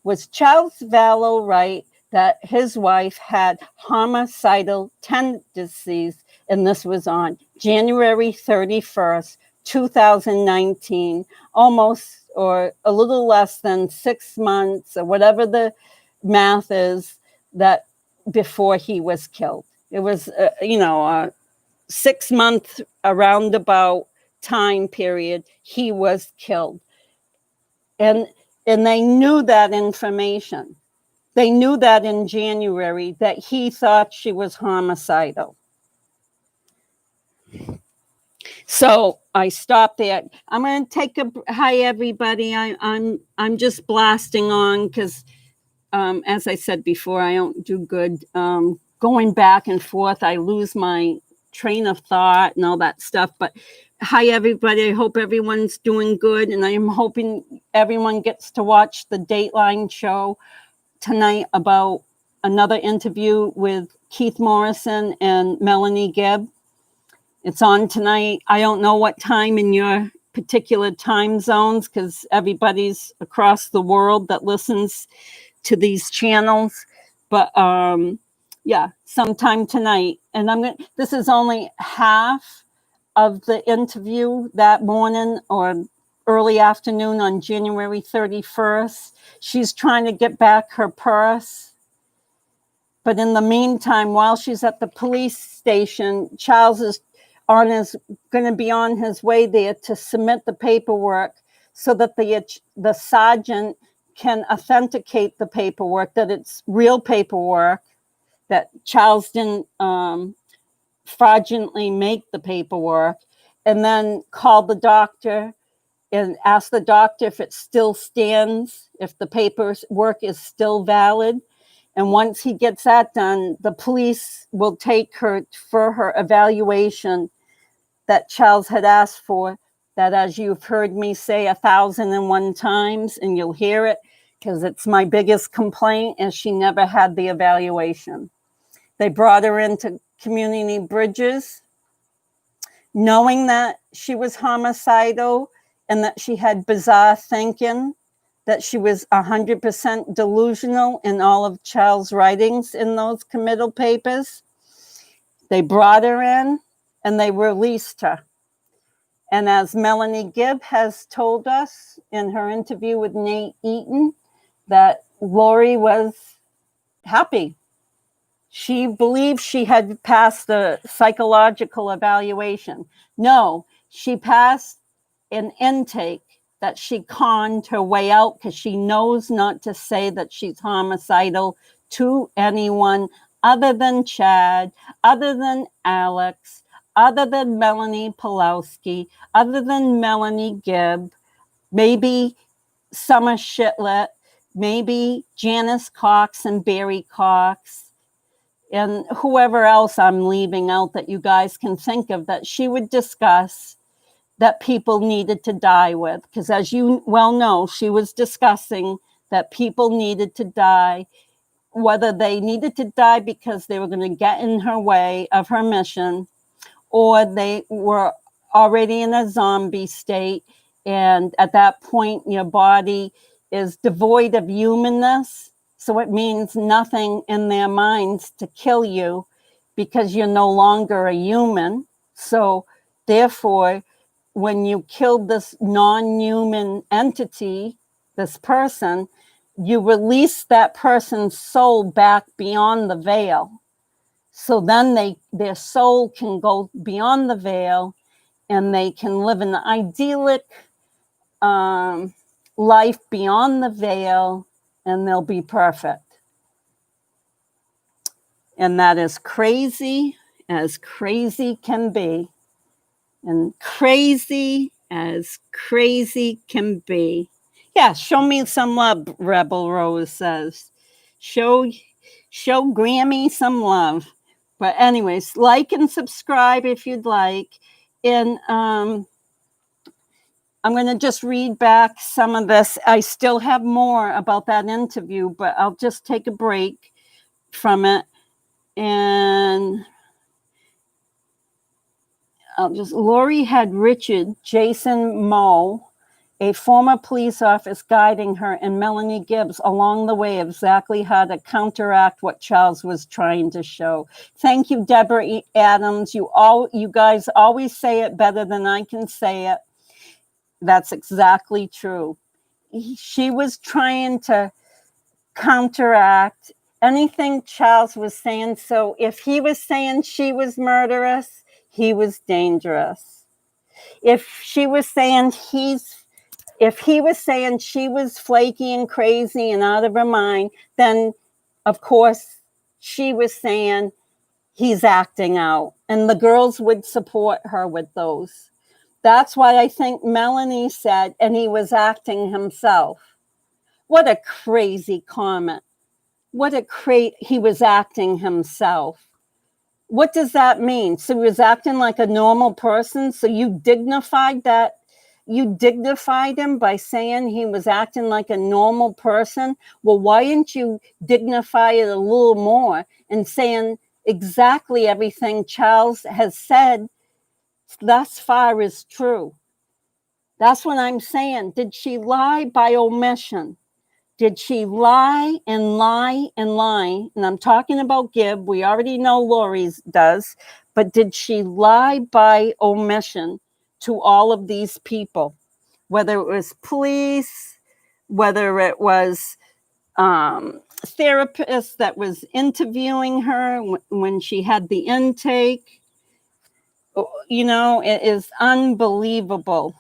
Was Charles Vallow right that his wife had homicidal tendencies? And this was on January 31st, 2019, almost or a little less than 6 months or whatever the math is, that before he was killed. It was, a 6 month roundabout time period, he was killed. And they knew that information. They knew that in January, that he thought she was homicidal. So I stopped there. I'm going to take a hi, everybody. I'm just blasting on because, as I said before, I don't do good going back and forth. I lose my train of thought and all that stuff. But hi, everybody. I hope everyone's doing good, and I'm hoping everyone gets to watch the Dateline show tonight about another interview with Keith Morrison and Melanie Gibb. It's on tonight. I don't know what time in your particular time zones, because everybody's across the world that listens to these channels. But yeah, sometime tonight. And this is only half of the interview that morning or early afternoon on January 31st. She's trying to get back her purse. But in the meantime, while she's at the police station, Charles is going to be on his way there to submit the paperwork so that the sergeant can authenticate the paperwork, that it's real paperwork, that Charles didn't fraudulently make the paperwork, and then call the doctor and ask the doctor if it still stands, if the paperwork is still valid. And once he gets that done, the police will take her for her evaluation that Charles had asked for, that, as you've heard me say 1,001 times, and you'll hear it because it's my biggest complaint, is she never had the evaluation. They brought her into Community Bridges knowing that she was homicidal and that she had bizarre thinking, that she was 100% delusional in all of Charles' writings in those committal papers. They brought her in and they released her. And as Melanie Gibb has told us in her interview with Nate Eaton, that Laurie was happy. She believed she had passed the psychological evaluation. No, she passed an intake that she conned her way out because she knows not to say that she's homicidal to anyone other than Chad, other than Alex, other than Melanie Pulowski, other than Melanie Gibb, maybe Summer Shitlet, maybe Janice Cox and Barry Cox, and whoever else I'm leaving out that you guys can think of that she would discuss that people needed to die with. Because as you well know, she was discussing that people needed to die, whether they needed to die because they were going to get in her way of her mission, or they were already in a zombie state. And at that point, your body is devoid of humanness. So it means nothing in their minds to kill you because you're no longer a human. So therefore, when you kill this non-human entity, this person, you release that person's soul back beyond the veil. So then their soul can go beyond the veil and they can live an idyllic life beyond the veil, and they'll be perfect. And that is crazy as crazy can be. And crazy as crazy can be. Yeah, show me some love, Rebel Rose says. Show Grammy some love. But anyways, like and subscribe if you'd like. And I'm going to just read back some of this. I still have more about that interview, but I'll just take a break from it. And Laurie had Richard Jason Moe, a former police officer, guiding her and Melanie Gibbs along the way of exactly how to counteract what Charles was trying to show. Thank you, Deborah Adams. You guys always say it better than I can say it. That's exactly true. She was trying to counteract anything Charles was saying. So if he was saying she was murderous, he was dangerous. If he was saying she was flaky and crazy and out of her mind, then of course she was saying he's acting out, and the girls would support her with those. That's why I think Melanie said, and he was acting himself. What a crazy comment. He was acting himself. What does that mean? So he was acting like a normal person. So you dignified him by saying he was acting like a normal person. Well, why didn't you dignify it a little more and saying exactly everything Charles has said thus far is true? That's what I'm saying. Did she lie by omission? Did she lie and lie and lie? And I'm talking about Gibb. We already know Lori's does. But did she lie by omission to all of these people? Whether it was police, whether it was therapist that was interviewing her when she had the intake. You know, it is unbelievable.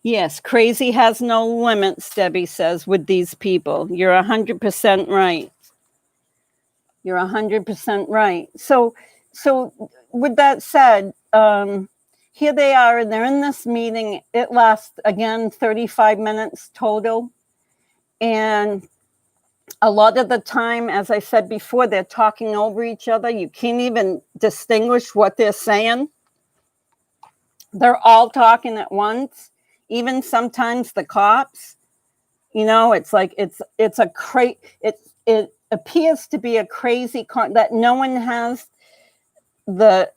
Yes, crazy has no limits, Debbie says, with these people. You're 100% right. You're 100% right. So with that said, here they are, and they're in this meeting. It lasts, again, 35 minutes total. And a lot of the time, as I said before, they're talking over each other. You can't even distinguish what they're saying. They're all talking at once. Even sometimes the cops, you know, it's like it appears to be a crazy that no one has the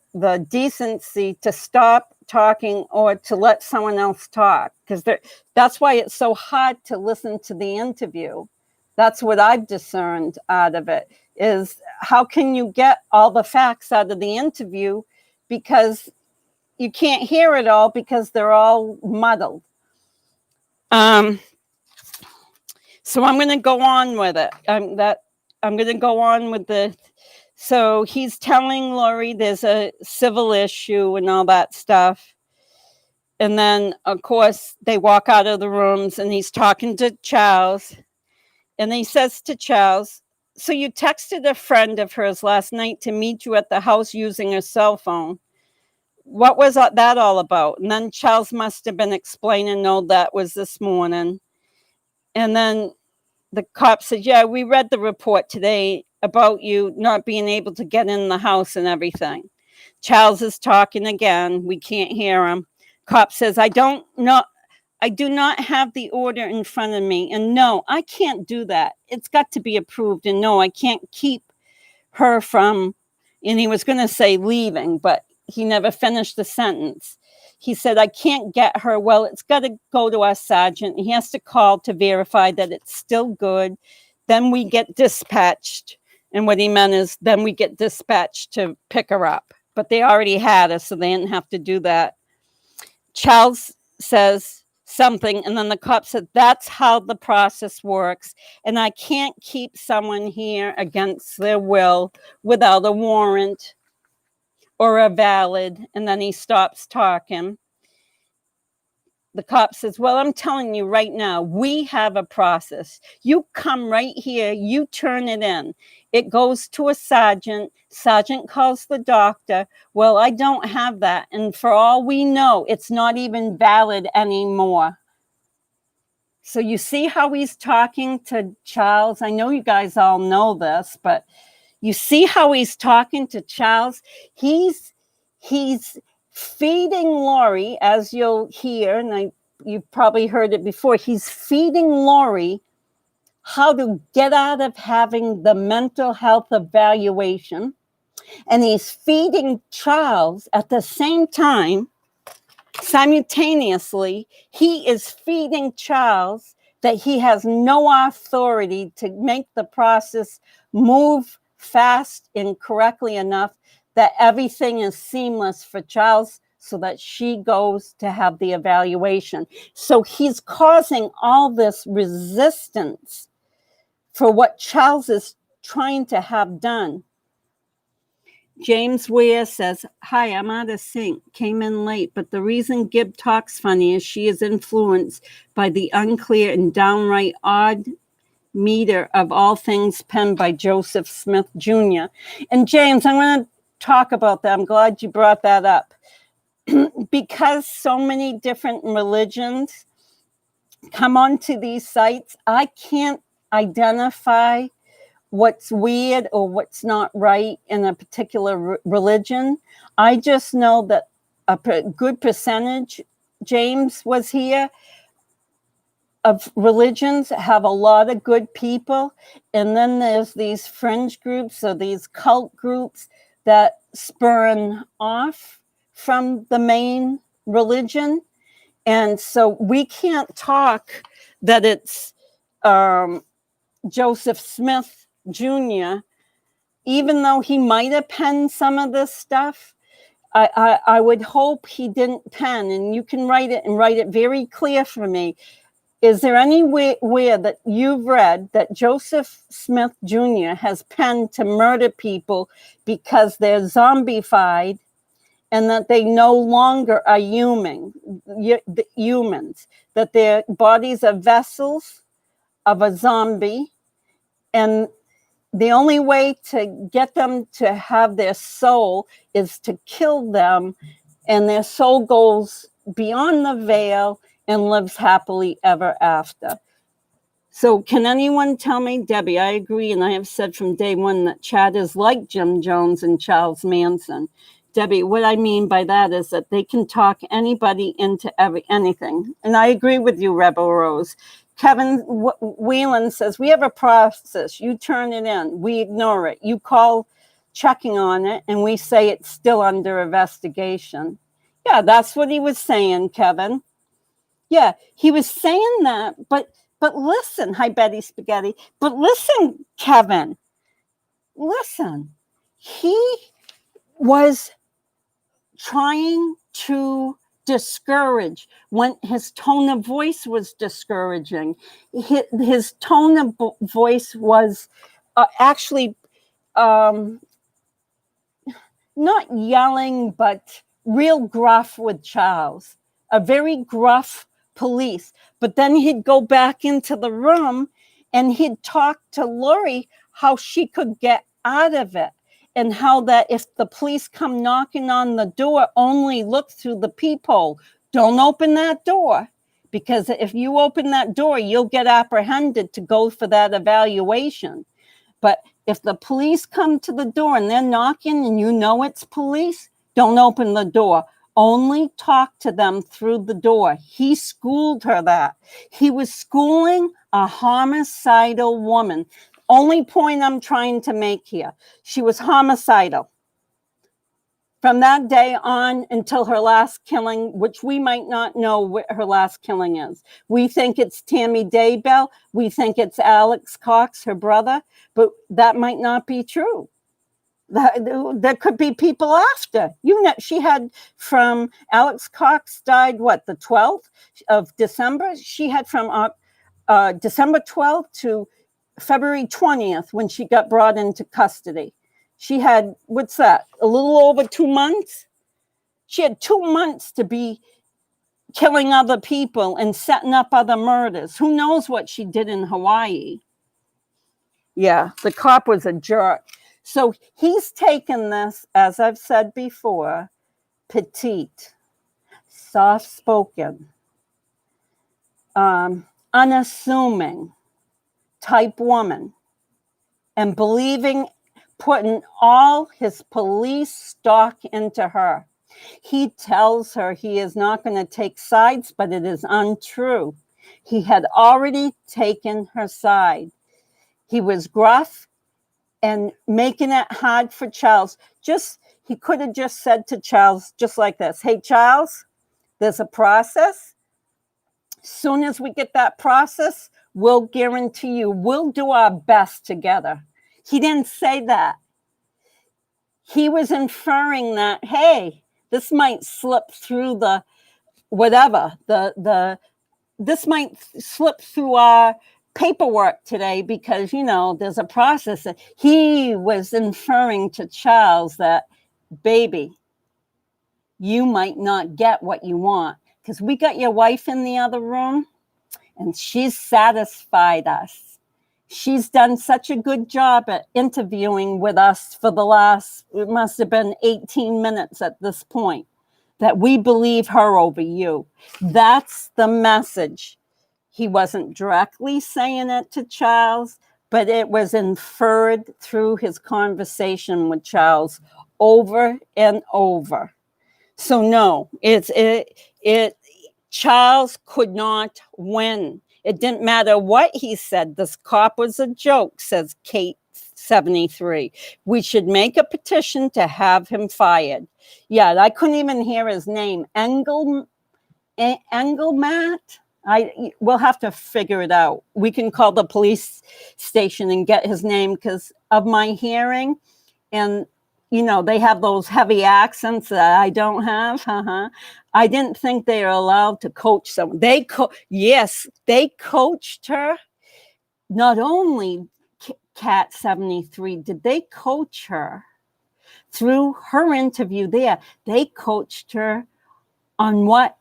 decency to stop talking or to let someone else talk, because that's why it's so hard to listen to the interview. That's what I've discerned out of it, is how can you get all the facts out of the interview, because you can't hear it all because they're all muddled. So I'm going to go on with it. I'm going to go on with so he's telling Laurie there's a civil issue and all that stuff. And then, of course, they walk out of the rooms and he's talking to Charles. And he says to Charles, so you texted a friend of hers last night to meet you at the house using her cell phone. what was that all about? And then Charles must have been explaining, no, that was this morning. And then the cop said, yeah, we read the report today about you not being able to get in the house and everything. Charles is talking again. We can't hear him. Cop says, I do not have the order in front of me. And no, I can't do that. It's got to be approved. And no, I can't keep her from, and he was going to say leaving, but he never finished the sentence. He said, I can't get her. Well, it's got to go to our sergeant. He has to call to verify that it's still good. Then we get dispatched. And what he meant is then we get dispatched to pick her up. But they already had her, so they didn't have to do that. Charles says something, and then the cop said, that's how the process works. And I can't keep someone here against their will without a warrant or a valid. And then he stops talking. The cop says, well, I'm telling you right now, we have a process. You come right here, you turn it in. It goes to a sergeant. Sergeant calls the doctor. Well, I don't have that. And for all we know, it's not even valid anymore. So you see how he's talking to Charles? I know you guys all know this, but you see how he's talking to Charles? He's feeding Laurie, as you'll hear, and you've probably heard it before. He's feeding Laurie how to get out of having the mental health evaluation. And he's feeding Charles at the same time. Simultaneously, he is feeding Charles that he has no authority to make the process move fast and correctly enough that everything is seamless for Charles so that she goes to have the evaluation. So he's causing all this resistance for what Charles is trying to have done. James Ware says, hi, I'm out of sync, came in late, but the reason Gibb talks funny is she is influenced by the unclear and downright odd meter of all things penned by Joseph Smith Jr. And James, I'm going to talk about that. I'm glad you brought that up. Because so many different religions come onto these sites, I can't identify what's weird or what's not right in a particular religion. I just know that a good percentage, James was here, of religions have a lot of good people. And then there's these fringe groups or these cult groups that spurn off from the main religion. And so we can't talk that it's Joseph Smith Jr., even though he might have penned some of this stuff. I would hope he didn't pen, and you can write it very clear for me. Is there anywhere that you've read that Joseph Smith Jr. has penned to murder people because they're zombified and that they no longer are humans, that their bodies are vessels of a zombie, and the only way to get them to have their soul is to kill them, and their soul goes beyond the veil and lives happily ever after. So can anyone tell me, Debbie, I agree, and I have said from day one that Chad is like Jim Jones and Charles Manson. Debbie, what I mean by that is that they can talk anybody into anything. And I agree with you, Rebel Rose. Kevin Whelan says, we have a process. You turn it in. We ignore it. You call checking on it, and we say it's still under investigation. Yeah, that's what he was saying, Kevin. Yeah, he was saying that, but listen, hi, Betty Spaghetti. But listen, Kevin, listen. He was trying to discourage when his tone of voice was discouraging. His tone of voice was actually not yelling, but real gruff with Charles, a very gruff police. But then he'd go back into the room and he'd talk to Laurie how she could get out of it. and how that if the police come knocking on the door, only look through the peephole. Don't open that door, because if you open that door, you'll get apprehended to go for that evaluation. But if the police come to the door and they're knocking and you know it's police, don't open the door. Only talk to them through the door. He schooled her that. He was schooling a homicidal woman. Only point I'm trying to make here. She was homicidal from that day on until her last killing, which we might not know what her last killing is. We think it's Tammy Daybell. We think it's Alex Cox, her brother, but that might not be true. There could be people after. You know, she had from Alex Cox died, what, the 12th of December? She had from December 12th to February 20th when she got brought into custody. She had, what's that, a little over 2 months? She had 2 months to be killing other people and setting up other murders. Who knows what she did in Hawaii? Yeah, the cop was a jerk. So he's taken this, as I've said before, petite, soft-spoken, unassuming type woman, and putting all his police stock into her. He tells her he is not going to take sides, but it is untrue. He had already taken her side. He was gruff and making it hard for Charles. He could have just said to Charles, just like this, hey, Charles, there's a process. Soon as we get that process, we'll guarantee you, we'll do our best together. He didn't say that. He was inferring that, hey, this might slip through the whatever, this might slip through our paperwork today because, you know, there's a process. He was inferring to Charles that, baby, you might not get what you want because we got your wife in the other room and she's satisfied us. She's done such a good job at interviewing with us for the last, it must have been 18 minutes at this point, that we believe her over you. That's the message. He wasn't directly saying it to Charles, but it was inferred through his conversation with Charles over and over. So no, Charles could not win. It didn't matter what he said. This cop was a joke, says Kate 73. We should make a petition to have him fired. Yeah, I couldn't even hear his name. Engelmatt? We'll have to figure it out. We can call the police station and get his name because of my hearing. And, you know, they have those heavy accents that I don't have. I didn't think they are allowed to coach someone. Yes, they coached her. Not only Cat 73, did they coach her through her interview there? They coached her on what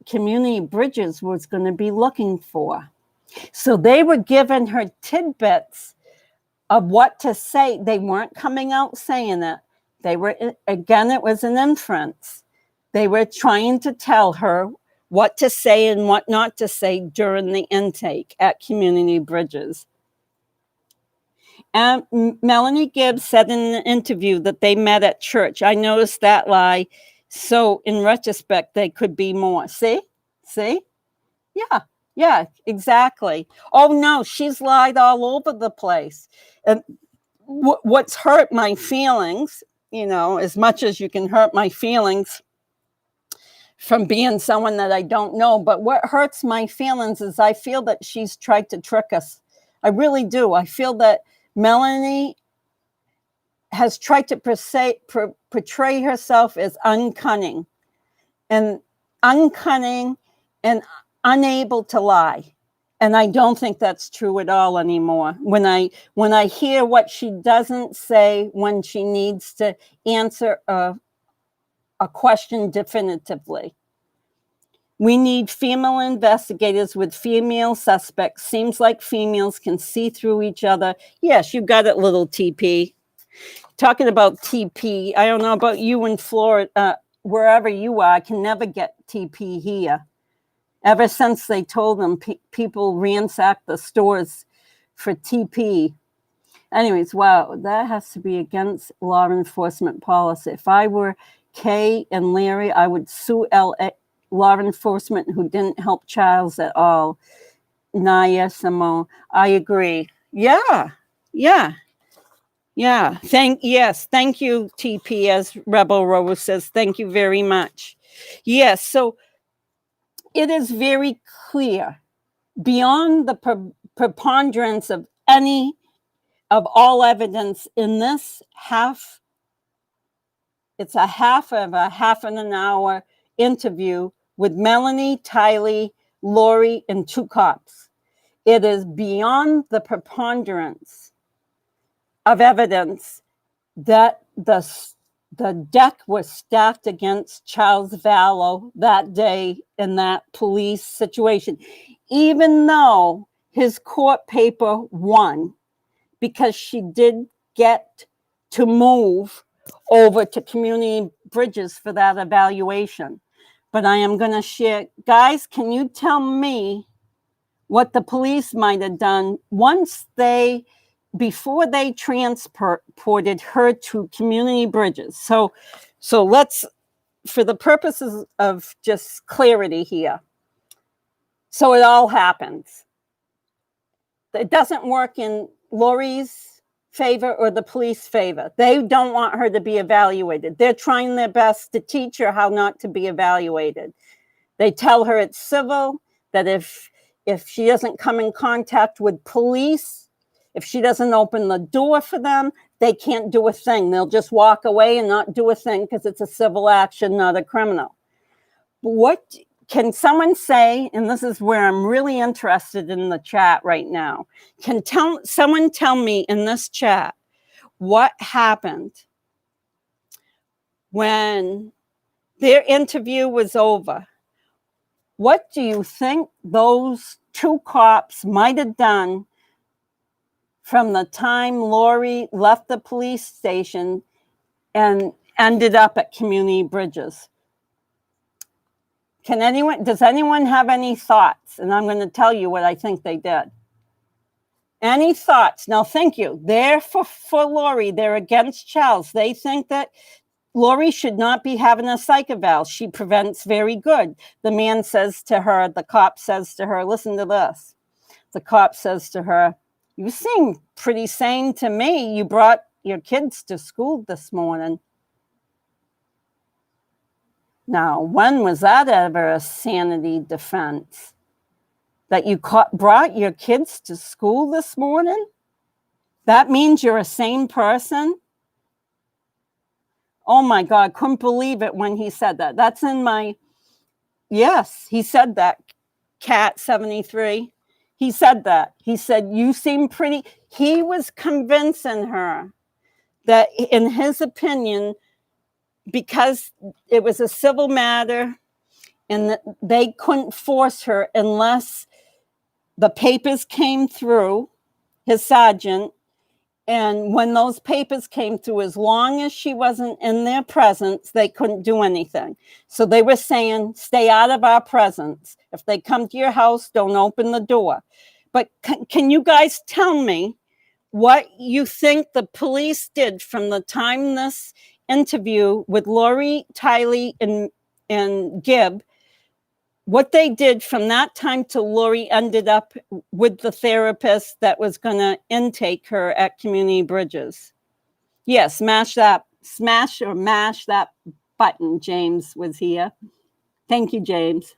Community Bridges was going to be looking for. So they were giving her tidbits of what to say. They weren't coming out saying it. They were, again, it was an inference. They were trying to tell her what to say and what not to say during the intake at Community Bridges. And Melanie Gibb said in an interview that they met at church. I noticed that lie. So in retrospect, they could be more. See? Yeah, exactly. Oh no, she's lied all over the place. And what's hurt my feelings, you know, as much as you can hurt my feelings from being someone that I don't know, but what hurts my feelings is I feel that she's tried to trick us. I really do. I feel that Melanie has tried to portray herself as uncunning and unable to lie. And I don't think that's true at all anymore. When I hear what she doesn't say when she needs to answer a question definitively. We need female investigators with female suspects. Seems like females can see through each other. Yes, you got it, little TP. talking about TP, I don't know about you in Florida, wherever you are, I can never get TP here. Ever since they told them people ransack the stores for TP. Anyways, wow, that has to be against law enforcement policy. If I were Kay and Larry, I would sue law enforcement who didn't help Charles at all. Naya Simone, I agree. Yeah. Thank you, TP, as Rebel Rose says. Thank you very much. Yes, so it is very clear, beyond the preponderance of all evidence in this it's a half of an hour interview with Melanie, Tylee, Laurie, and 2 cops. It is beyond the preponderance of evidence that the deck was stacked against Charles Vallow that day in that police situation, even though his court paper won, because she did get to move over to Community Bridges for that evaluation. But I am going to share, guys, can you tell me what the police might have done before they transported her to Community Bridges? So let's, for the purposes of just clarity here, so it all happens. It doesn't work in Laurie's favor or the police favor. They don't want her to be evaluated. They're trying their best to teach her how not to be evaluated. They tell her it's civil, that if she doesn't come in contact with police, if she doesn't open the door for them, they can't do a thing. They'll just walk away and not do a thing because it's a civil action, not a criminal. What can someone say, and this is where I'm really interested in the chat right now, can someone tell me in this chat what happened when their interview was over? What do you think those 2 cops might have done from the time Laurie left the police station and ended up at Community Bridges? Does anyone have any thoughts? And I'm going to tell you what I think they did. Any thoughts? Now, thank you. They're for Laurie. They're against Charles. They think that Laurie should not be having a psych eval. She prevents very good. The man says to her, the cop says to her, listen to this. The cop says to her, you seem pretty sane to me. You brought your kids to school this morning. Now, when was that ever a sanity defense? That you brought your kids to school this morning? That means you're a sane person? Oh my God, couldn't believe it when he said that. That's in my, yes, he said that, Cat 73. He said that. He said, you seem pretty, he was convincing her that in his opinion, because it was a civil matter and they couldn't force her unless the papers came through, his sergeant, and when those papers came through, as long as she wasn't in their presence, they couldn't do anything. So they were saying, stay out of our presence. If they come to your house, don't open the door. But can you guys tell me what you think the police did from the time this interview with Lori, Tylee, and Gibb, what they did from that time till Laurie ended up with the therapist that was going to intake her at Community Bridges? Yes, smash or mash that button. James was here. Thank you, James.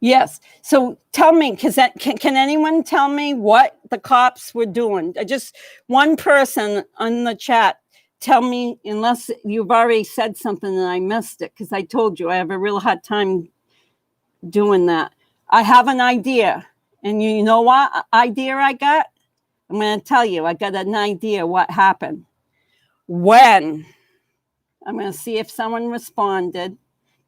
Yes. So tell me, can anyone tell me what the cops were doing? Just one person on the chat. Tell me, unless you've already said something and I missed it, because I told you I have a real hard time doing that. I have an idea. And you know what idea I got? I'm going to tell you. I got an idea what happened. When? I'm going to see if someone responded.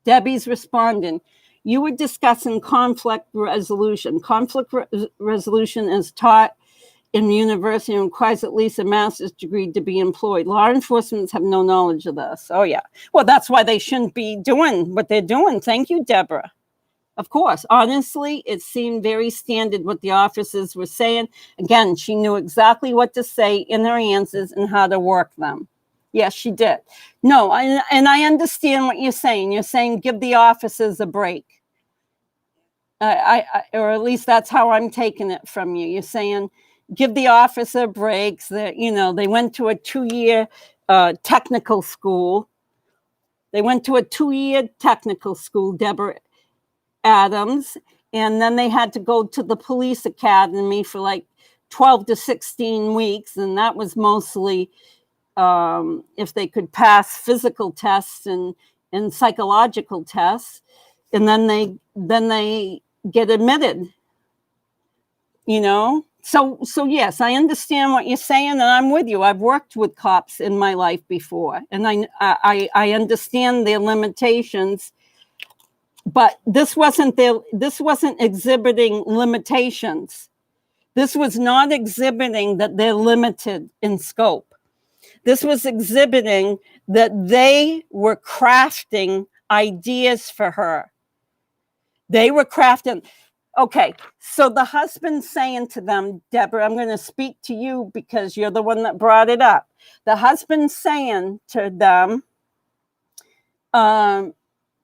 Debbie's responding. You were discussing conflict resolution. Conflict resolution is taught in university requires at least a master's degree to be employed. Law enforcement have no knowledge of this. Oh, yeah. Well, that's why they shouldn't be doing what they're doing. Thank you, Deborah. Of course. Honestly, it seemed very standard what the officers were saying. Again, she knew exactly what to say in her answers and how to work them. Yes, she did. No, and I understand what you're saying. You're saying give the officers a break. Or at least that's how I'm taking it from you. You're saying give the officer breaks. That, you know, they went to a 2-year technical school. They went to a 2-year technical school, Deborah Adams, and then they had to go to the police academy for like 12 to 16 weeks, and that was mostly if they could pass physical tests and psychological tests, and then they get admitted. You know, so yes, I understand what you're saying, and I'm with you. I've worked with cops in my life before, and I understand their limitations. But this wasn't exhibiting limitations. This was not exhibiting that they're limited in scope. This was exhibiting that they were crafting ideas for her. They were crafting. Okay, so the husband saying to them, Deborah, I'm going to speak to you because you're the one that brought it up. The husband saying to them,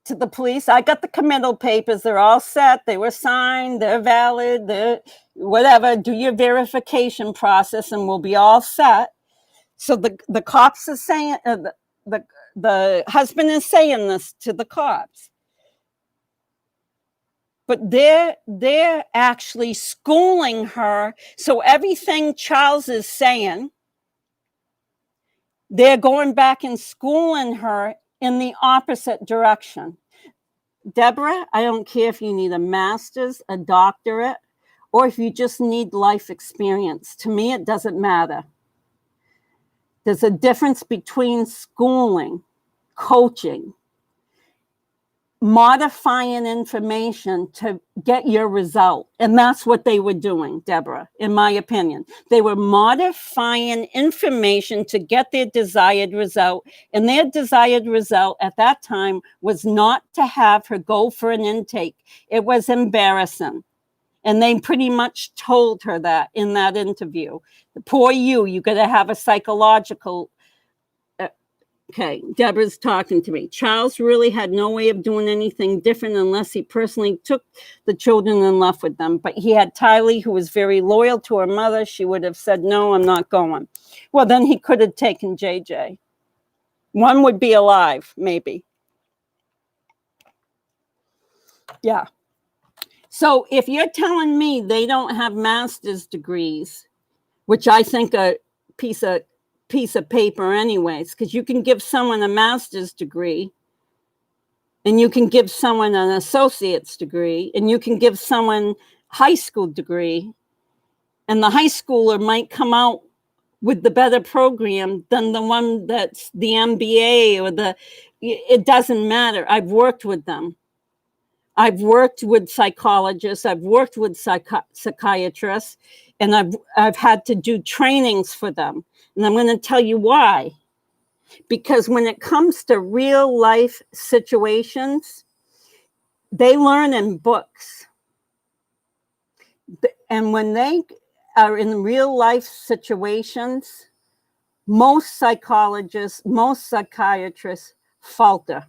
to the police, I got the committal papers. They're all set. They were signed. They're valid. They're whatever. Do your verification process and we'll be all set. So the cops are saying, the husband is saying this to the cops. But they're actually schooling her. So everything Charles is saying, they're going back and schooling her in the opposite direction. Deborah, I don't care if you need a master's, a doctorate, or if you just need life experience. To me, it doesn't matter. There's a difference between schooling, coaching, modifying information to get your result. And that's what they were doing, Deborah, in my opinion. They were modifying information to get their desired result. And their desired result at that time was not to have her go for an intake. It was embarrassing. And they pretty much told her that in that interview. Poor you got to have a psychological. Okay, Deborah's talking to me. Charles really had no way of doing anything different unless he personally took the children and left with them. But he had Tylee, who was very loyal to her mother. She would have said, no, I'm not going. Well, then he could have taken JJ. One would be alive, maybe. Yeah. So if you're telling me they don't have master's degrees, which I think a piece of paper anyways, because you can give someone a master's degree and you can give someone an associate's degree and you can give someone high school degree, and the high schooler might come out with the better program than the one that's the MBA or it doesn't matter. I've worked with them. I've worked with psychologists. I've worked with psychiatrists, and I've had to do trainings for them. And I'm going to tell you why. Because when it comes to real life situations, they learn in books. And when they are in real life situations, most psychologists, most psychiatrists falter.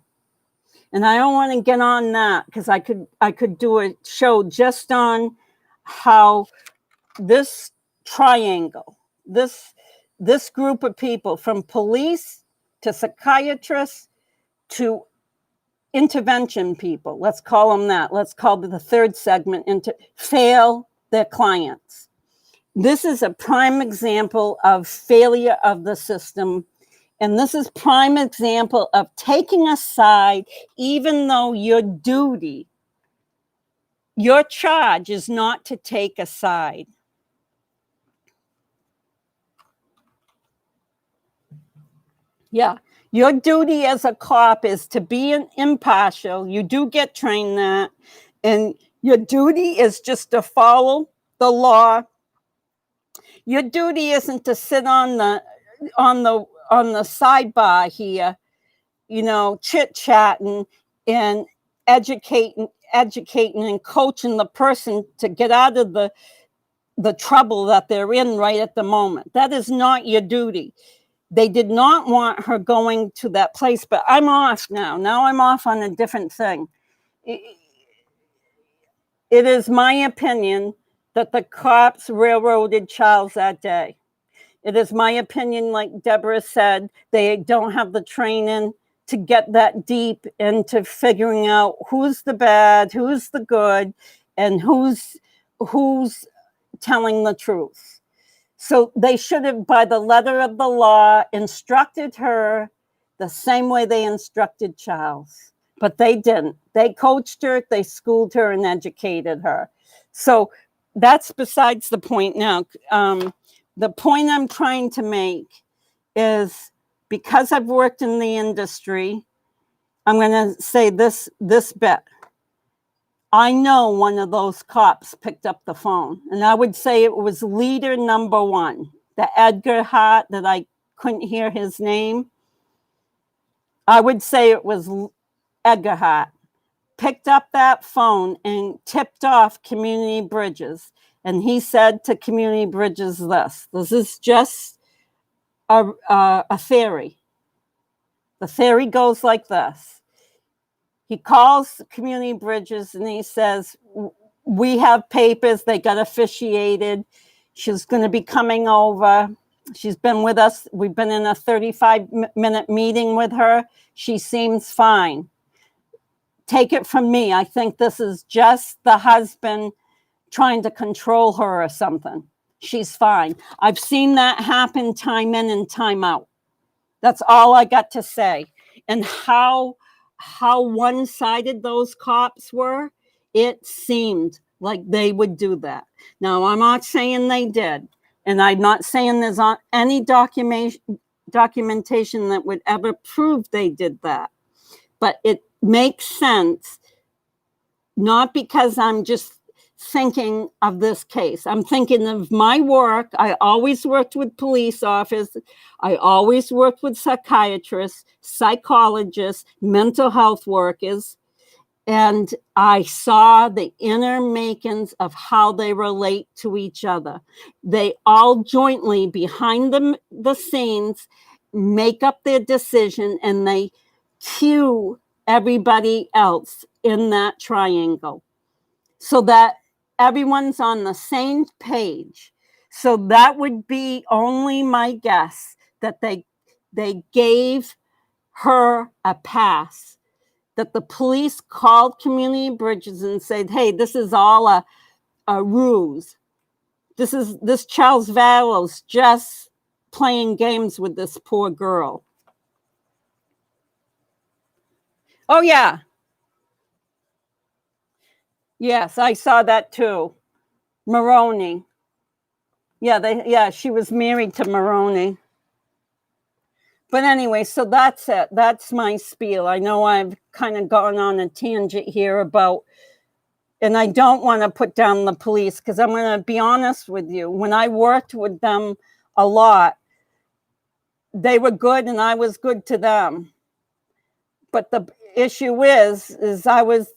And I don't want to get on that because I could do a show just on how this triangle, this group of people, from police to psychiatrists to intervention people, let's call them that. Let's call the third segment fail their clients. This is a prime example of failure of the system. And this is prime example of taking a side, even though your duty, your charge is not to take a side. Yeah, your duty as a cop is to be impartial. You do get trained that. And your duty is just to follow the law Your duty isn't to sit on the sidebar here, chit-chatting and educating and coaching the person to get out of the trouble that they're in right at the moment. That is not your duty. They did not want her going to that place, but I'm off now. Now I'm off on a different thing. It is my opinion that the cops railroaded Charles that day. It is my opinion, like Deborah said, they don't have the training to get that deep into figuring out who's the bad, who's the good, and who's telling the truth. So they should have, by the letter of the law, instructed her the same way they instructed Charles. But they didn't. They coached her, they schooled her, and educated her. So that's besides the point now. The point I'm trying to make is, because I've worked in the industry, I'm going to say this bit. I know one of those cops picked up the phone, and I would say it was leader number one, the Edgar Hart, that I couldn't hear his name. I would say it was Edgar Hart. Picked up that phone and tipped off Community Bridges. And he said to Community Bridges this is just a theory. The theory goes like this. He calls Community Bridges and he says, we have papers, they got officiated. She's going to be coming over. She's been with us. We've been in a 35-minute meeting with her. She seems fine. Take it from me. I think this is just the husband trying to control her or something. She's fine. I've seen that happen time in and time out. That's all I got to say. And how one-sided those cops were, it seemed like they would do that. Now, I'm not saying they did, and I'm not saying there's any documentation that would ever prove they did that. But it makes sense, not because I'm just thinking of this case. I'm thinking of my work. I always worked with police officers. I always worked with psychiatrists, psychologists, mental health workers. And I saw the inner makings of how they relate to each other. They all jointly, behind the scenes, make up their decision, and they cue everybody else in that triangle so that everyone's on the same page. So that would be only my guess, that they gave her a pass, that the police called Community Bridges and said, hey, this is all a ruse. This Charles Vallow's just playing games with this poor girl. Oh, yeah. Yes, I saw that too. Maroney. Yeah, she was married to Maroney. But anyway, so that's it. That's my spiel. I know I've kind of gone on a tangent here about, and I don't want to put down the police, because I'm going to be honest with you. When I worked with them a lot, they were good and I was good to them. But the issue is I was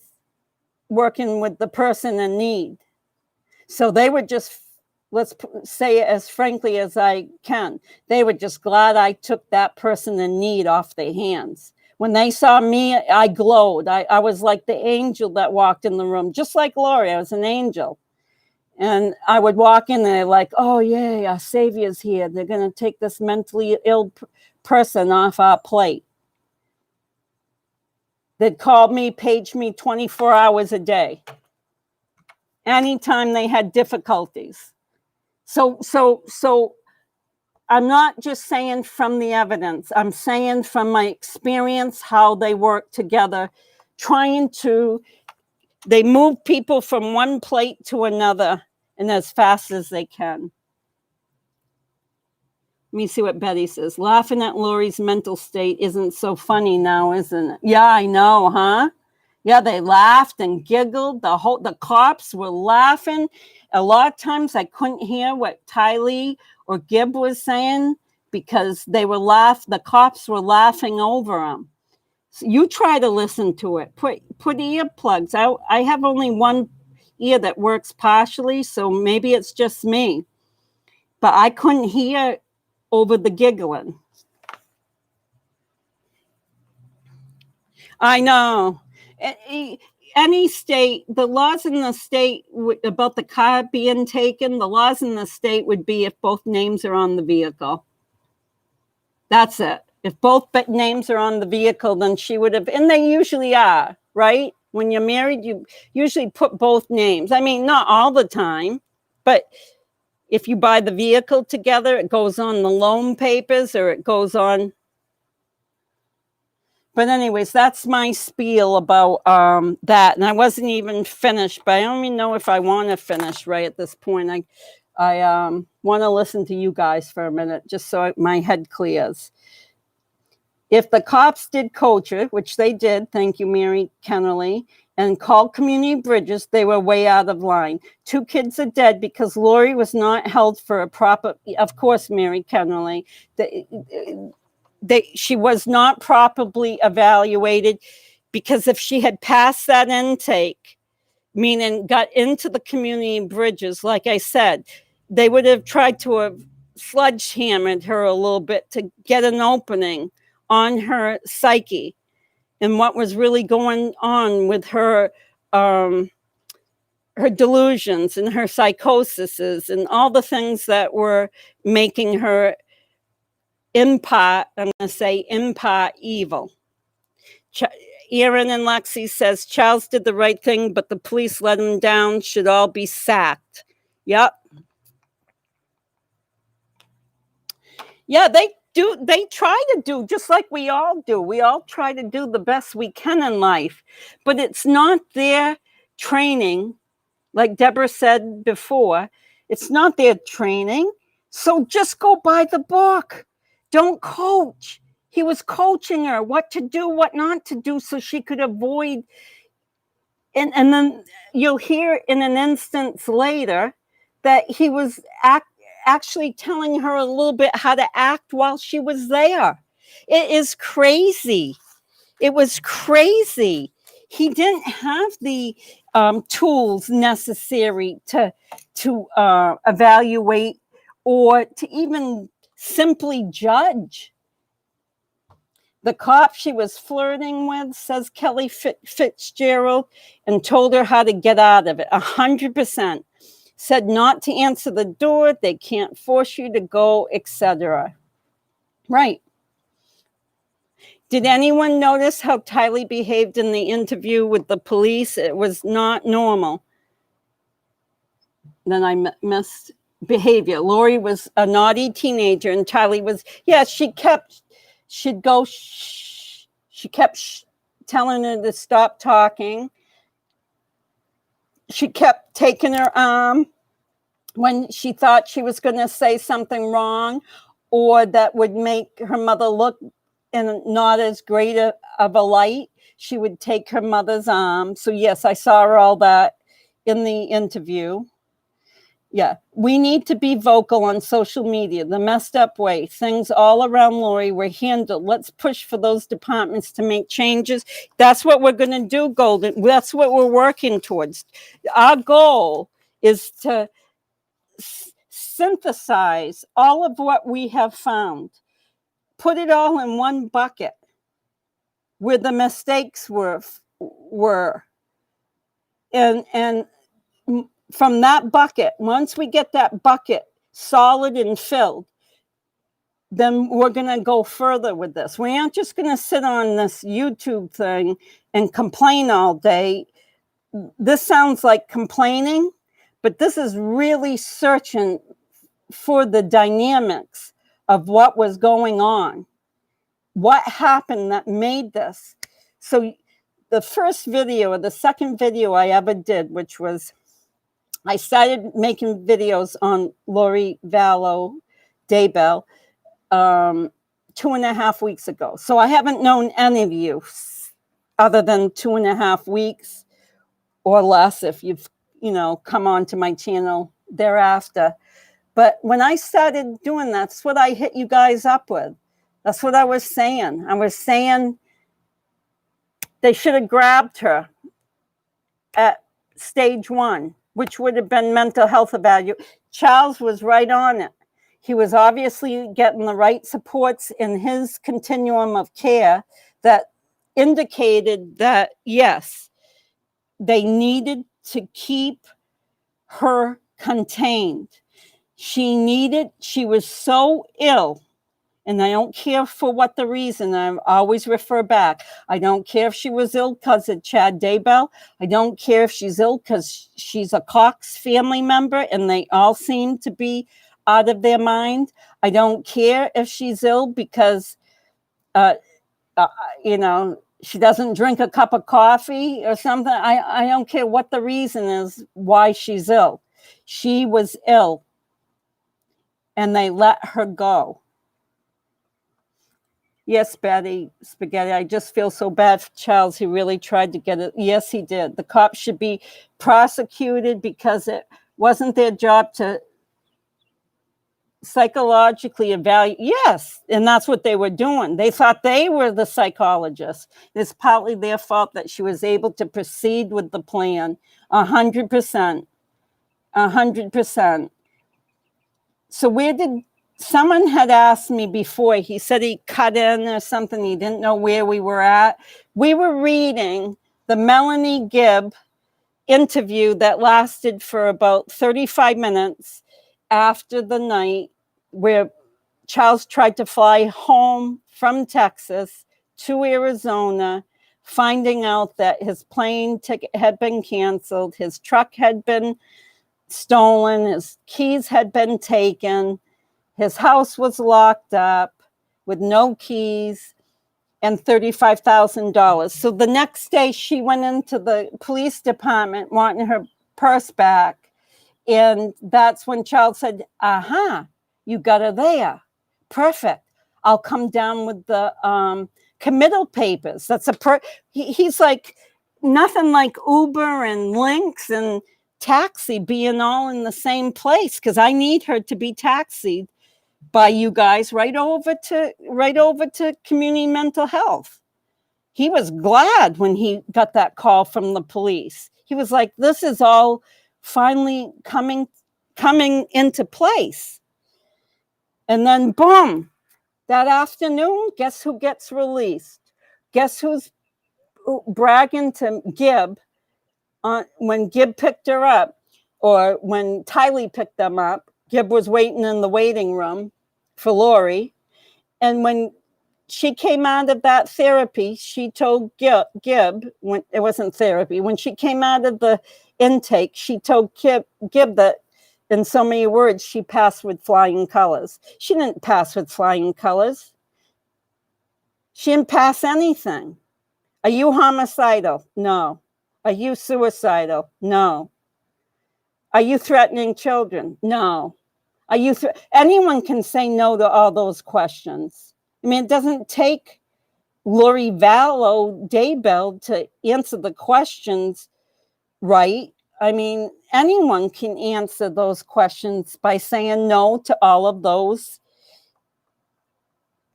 working with the person in need. So they were just, let's say it as frankly as I can, they were just glad I took that person in need off their hands. When they saw me, I glowed. I was like the angel that walked in the room, just like Laurie. I was an angel. And I would walk in there like, oh, yay, our savior's here. They're going to take this mentally ill person off our plate. They'd call me, page me 24 hours a day, anytime they had difficulties. So I'm not just saying from the evidence. I'm saying from my experience how they work together, they move people from one plate to another and as fast as they can. Let me see what Betty says. Laughing at Laurie's mental state isn't so funny now, isn't it? Yeah, I know, huh? Yeah, they laughed and giggled. The cops were laughing. A lot of times I couldn't hear what Tylee or Gibb was saying because the cops were laughing over them. So you try to listen to it. Put earplugs. I have only one ear that works partially, so maybe it's just me. But I couldn't hear over the giggling. I know. Any state, the laws in the state about the car being taken, the laws in the state would be if both names are on the vehicle. That's it. If both names are on the vehicle, then she would have, and they usually are, right? When you're married, you usually put both names. I mean, not all the time, but if you buy the vehicle together, it goes on the loan papers or it goes on. But anyways, that's my spiel about that. And I wasn't even finished, but I don't even know if I want to finish right at this point. I want to listen to you guys for a minute, just so my head clears. If the cops did coach her, which they did, thank you, Mary Kennerly, and called community bridges, they were way out of line. 2 kids are dead because Laurie was not held for a proper, of course, Mary Kennerly, she was not properly evaluated, because if she had passed that intake, meaning got into the community bridges, like I said, they would have tried to have sledgehammered her a little bit to get an opening on her psyche and what was really going on with her delusions and her psychoses and all the things that were making her in part, I'm going to say in part, evil. Erin and Lexi says Charles did the right thing, but the police let him down, should all be sacked. Yep. Yeah, they try to do just like we all do. We all try to do the best we can in life, but it's not their training. Like Deborah said before, it's not their training. So just go by the book. Don't coach. He was coaching her what to do, what not to do, so she could avoid. And then you'll hear in an instance later that he was actually telling her a little bit how to act while she was there. It is crazy. It was crazy. He didn't have the tools necessary to evaluate or to even simply judge. The cop she was flirting with, says Kelly Fitzgerald, and told her how to get out of it. 100%. Said not to answer the door, they can't force you to go, etc. Right. Did anyone notice how Tylee behaved in the interview with the police? It was not normal. Then I missed behavior. Laurie was a naughty teenager, and Tylee was, she kept telling her to stop talking. She kept taking her arm when she thought she was going to say something wrong or that would make her mother look in not as great of a light. She would take her mother's arm. So yes, I saw all that in the interview. Yeah, we need to be vocal on social media, the messed up way. Things all around Laurie were handled. Let's push for those departments to make changes. That's what we're going to do, Golden. That's what we're working towards. Our goal is to synthesize all of what we have found, put it all in one bucket where the mistakes were. And from that bucket, once we get that bucket solid and filled, then we're going to go further with this. We aren't just going to sit on this YouTube thing and complain all day. This sounds like complaining, but this is really searching for the dynamics of what was going on. What happened that made this? So the first video or the second video I ever did, which was, I started making videos on Lori Vallow, Daybell, 2.5 weeks ago. So I haven't known any of you other than 2.5 weeks or less if you've, come onto my channel thereafter. But when I started doing that, that's what I hit you guys up with. That's what I was saying. I was saying they should have grabbed her at stage 1, which would have been mental health evaluation. Charles was right on it. He was obviously getting the right supports in his continuum of care that indicated that, yes, they needed to keep her contained. She was so ill, and I don't care for what the reason. I always refer back. I don't care if she was ill because of Chad Daybell. I don't care if she's ill because she's a Cox family member and they all seem to be out of their mind. I don't care if she's ill because, she doesn't drink a cup of coffee or something. I don't care what the reason is why she's ill. She was ill, and they let her go. Yes, Betty Spaghetti, I just feel so bad for Charles. He really tried to get it. Yes, he did. The cops should be prosecuted because it wasn't their job to psychologically evaluate. Yes, and that's what they were doing. They thought they were the psychologists. It's partly their fault that she was able to proceed with the plan 100%. 100%. So someone had asked me before, he said he cut in or something. He didn't know where we were at. We were reading the Melanie Gibb interview that lasted for about 35 minutes after the night where Charles tried to fly home from Texas to Arizona, finding out that his plane ticket had been canceled, his truck had been stolen, his keys had been taken, his house was locked up with no keys, and $35,000. So the next day she went into the police department wanting her purse back. And that's when Charles said, aha, you got her there. Perfect. I'll come down with the committal papers. He's like, nothing like Uber and Lynx and taxi being all in the same place, because I need her to be taxied by you guys right over to community mental health. He was glad when he got that call from the police. He was like, this is all finally coming into place. And then boom, that afternoon, guess who gets released? Guess who's bragging to Gibb when Gibb picked her up, or when Tylee picked them up? Gibb was waiting in the waiting room for Laurie. And when she came out of that therapy, she told Gibb, when it wasn't therapy, when she came out of the intake, she told Gibb that, in so many words, she passed with flying colors. She didn't pass with flying colors. She didn't pass anything. Are you homicidal? No. Are you suicidal? No. Are you threatening children? No. Are you anyone can say no to all those questions. I mean, it doesn't take Lori Vallow Daybell to answer the questions right. I mean, anyone can answer those questions by saying no to all of those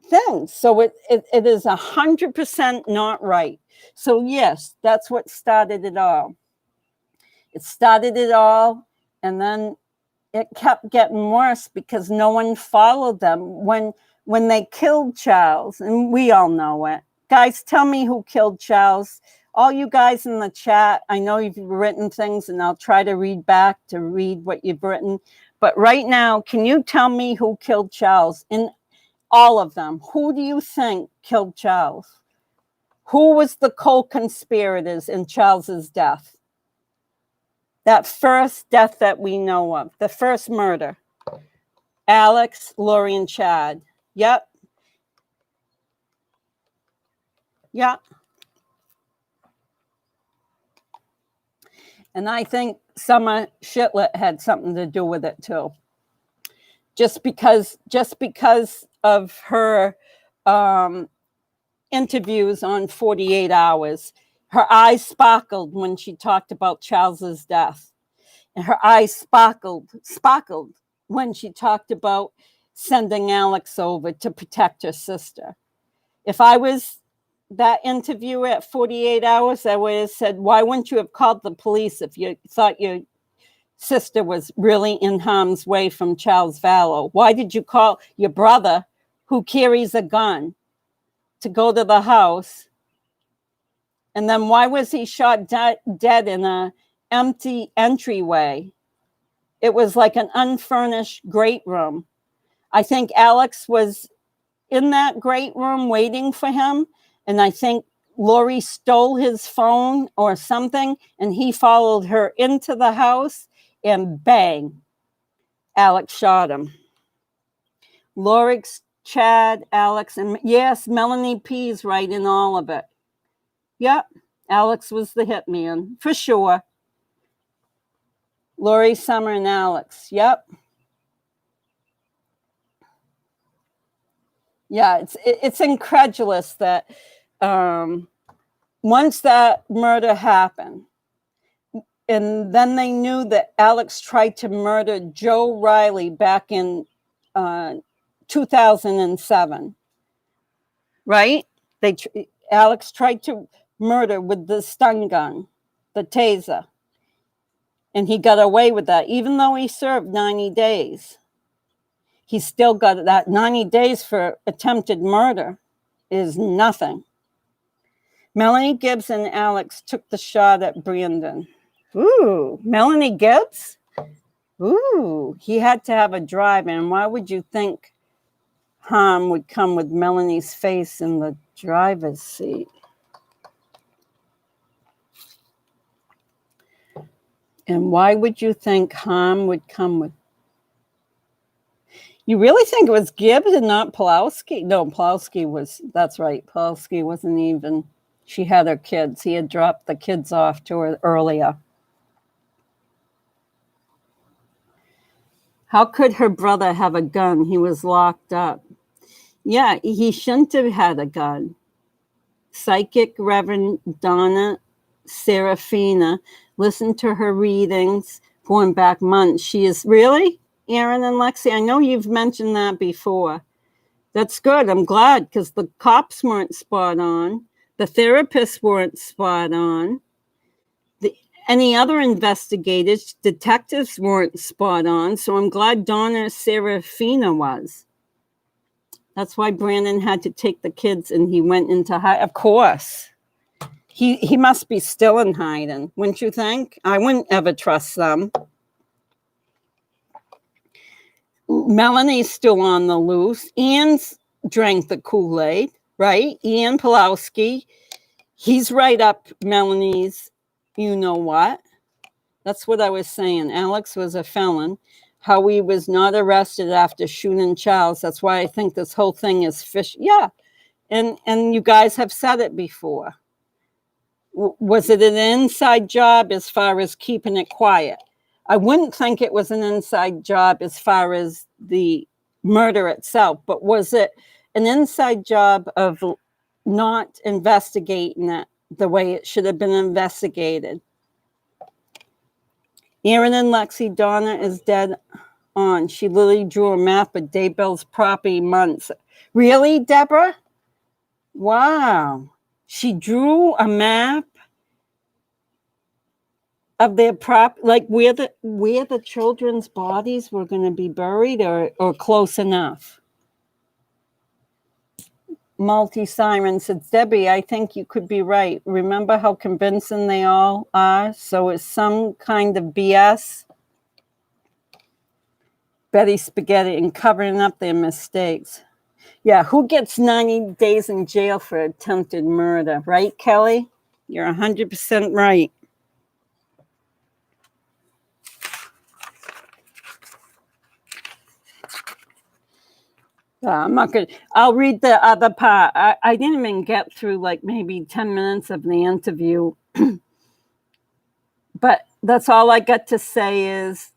things. So it is 100% not right. So yes, that's what started it all. It started it all, and then it kept getting worse because no one followed them. When they killed Charles, and we all know it. Guys, tell me who killed Charles. All you guys in the chat, I know you've written things, and I'll try to read back to read what you've written. But right now, can you tell me who killed Charles? In all of them, who do you think killed Charles? Who was the co-conspirators in Charles's death? That first death that we know of, the first murder. Alex, Lori, and Chad. Yep. Yep. And I think Summer Shitlet had something to do with it too. Just because of her interviews on 48 Hours. Her eyes sparkled when she talked about Charles's death. And her eyes sparkled when she talked about sending Alex over to protect her sister. If I was that interviewer at 48 Hours, I would have said, why wouldn't you have called the police if you thought your sister was really in harm's way from Charles Vallow? Why did you call your brother, who carries a gun, to go to the house? And then why was he shot dead in an empty entryway? It was like an unfurnished great room. I think Alex was in that great room waiting for him. And I think Laurie stole his phone or something, and he followed her into the house, and bang, Alex shot him. Laurie, Chad, Alex, and yes, Melanie P's right in all of it. Yep, Alex was the hitman, for sure. Laurie, Summer, and Alex, yep. Yeah, it's incredulous that once that murder happened, and then they knew that Alex tried to murder Joe Riley back in 2007, right? Alex tried to murder with the stun gun, the taser, and he got away with that, even though he served 90 days. He still got that 90 days for attempted murder is nothing. Melanie Gibbs and Alex took the shot at Brandon. Ooh, Melanie Gibbs? Ooh, he had to have a drive-in. Why would you think harm would come with Melanie's face in the driver's seat? And why would you think harm would come with? You really think it was Gibb and not Pulowski? No, Pulowski was, that's right. Pulowski wasn't even, she had her kids. He had dropped the kids off to her earlier. How could her brother have a gun? He was locked up. Yeah, he shouldn't have had a gun. Psychic Reverend Donna Serafina, listen to her readings going back months. She is really? Aaron and Lexi, I know you've mentioned that before. That's good. I'm glad, because the cops weren't spot on. The therapists weren't spot on. Any other investigators, detectives weren't spot on. So I'm glad Donna Serafina was. That's why Brandon had to take the kids and he went into hiding. Of course. He must be still in hiding, wouldn't you think? I wouldn't ever trust them. Melanie's still on the loose. Ian's drank the Kool-Aid, right? Ian Pulowski. He's right up Melanie's, you know what? That's what I was saying. Alex was a felon. How he was not arrested after shooting Charles. That's why I think this whole thing is fish. Yeah. And you guys have said it before. Was it an inside job as far as keeping it quiet? I wouldn't think it was an inside job as far as the murder itself, but was it an inside job of not investigating it the way it should have been investigated? Aaron and Lexi, Donna is dead on. She literally drew a map of Daybell's property months. Really, Deborah? Wow. She drew a map of their like where the children's bodies were going to be buried, or close enough. Multi-Siren says, Debbie, I think you could be right. Remember how convincing they all are? So it's some kind of BS. Betty Spaghetti and covering up their mistakes. Yeah, who gets 90 days in jail for attempted murder? Right, Kelly? You're 100% right. I'm not good. I'll read the other part. I didn't even get through like maybe 10 minutes of the interview. But that's all I got to say is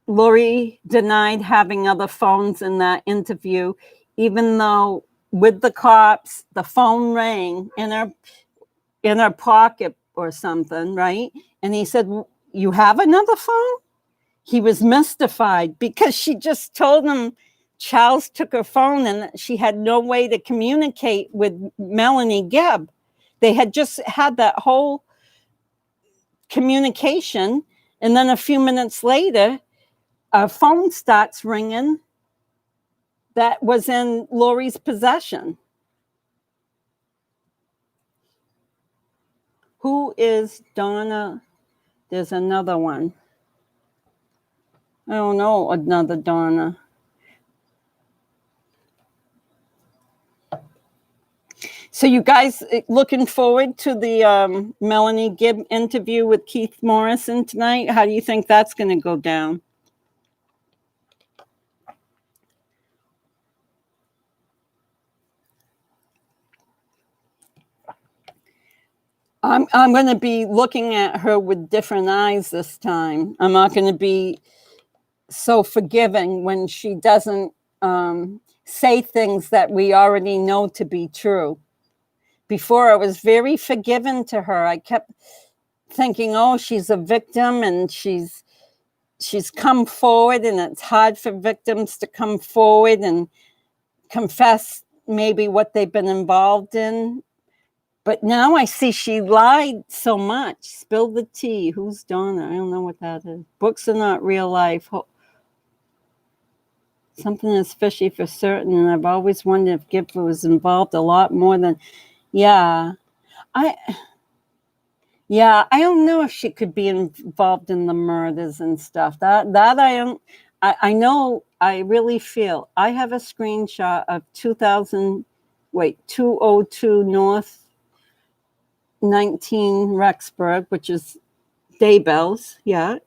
Laurie denied having other phones in that interview, even though with the cops. The phone rang in her pocket or something, right? And he said, "You have another phone?" He was mystified because she just told him Charles took her phone and she had no way to communicate with Melanie Gibb. They had just had that whole communication, and then a few minutes later, a phone starts ringing that was in Laurie's possession. Who is Donna? There's another one. I don't know, another Donna. So you guys looking forward to the Melanie Gibb interview with Keith Morrison tonight? How do you think that's going to go down? I'm going to be looking at her with different eyes this time. I'm not going to be so forgiving when she doesn't say things that we already know to be true. Before, I was very forgiving to her. I kept thinking, oh, she's a victim and she's come forward, and it's hard for victims to come forward and confess maybe what they've been involved in. But now I see she lied so much. Spill the tea. Who's Donna? I don't know what that is. Books are not real life. Something is fishy for certain, and I've always wondered if Gibb was involved a lot more than, I don't know if she could be involved in the murders and stuff. That I don't. I know. I really feel. I have a screenshot of 202 North 19 Rexburg, which is Daybell's. Yeah.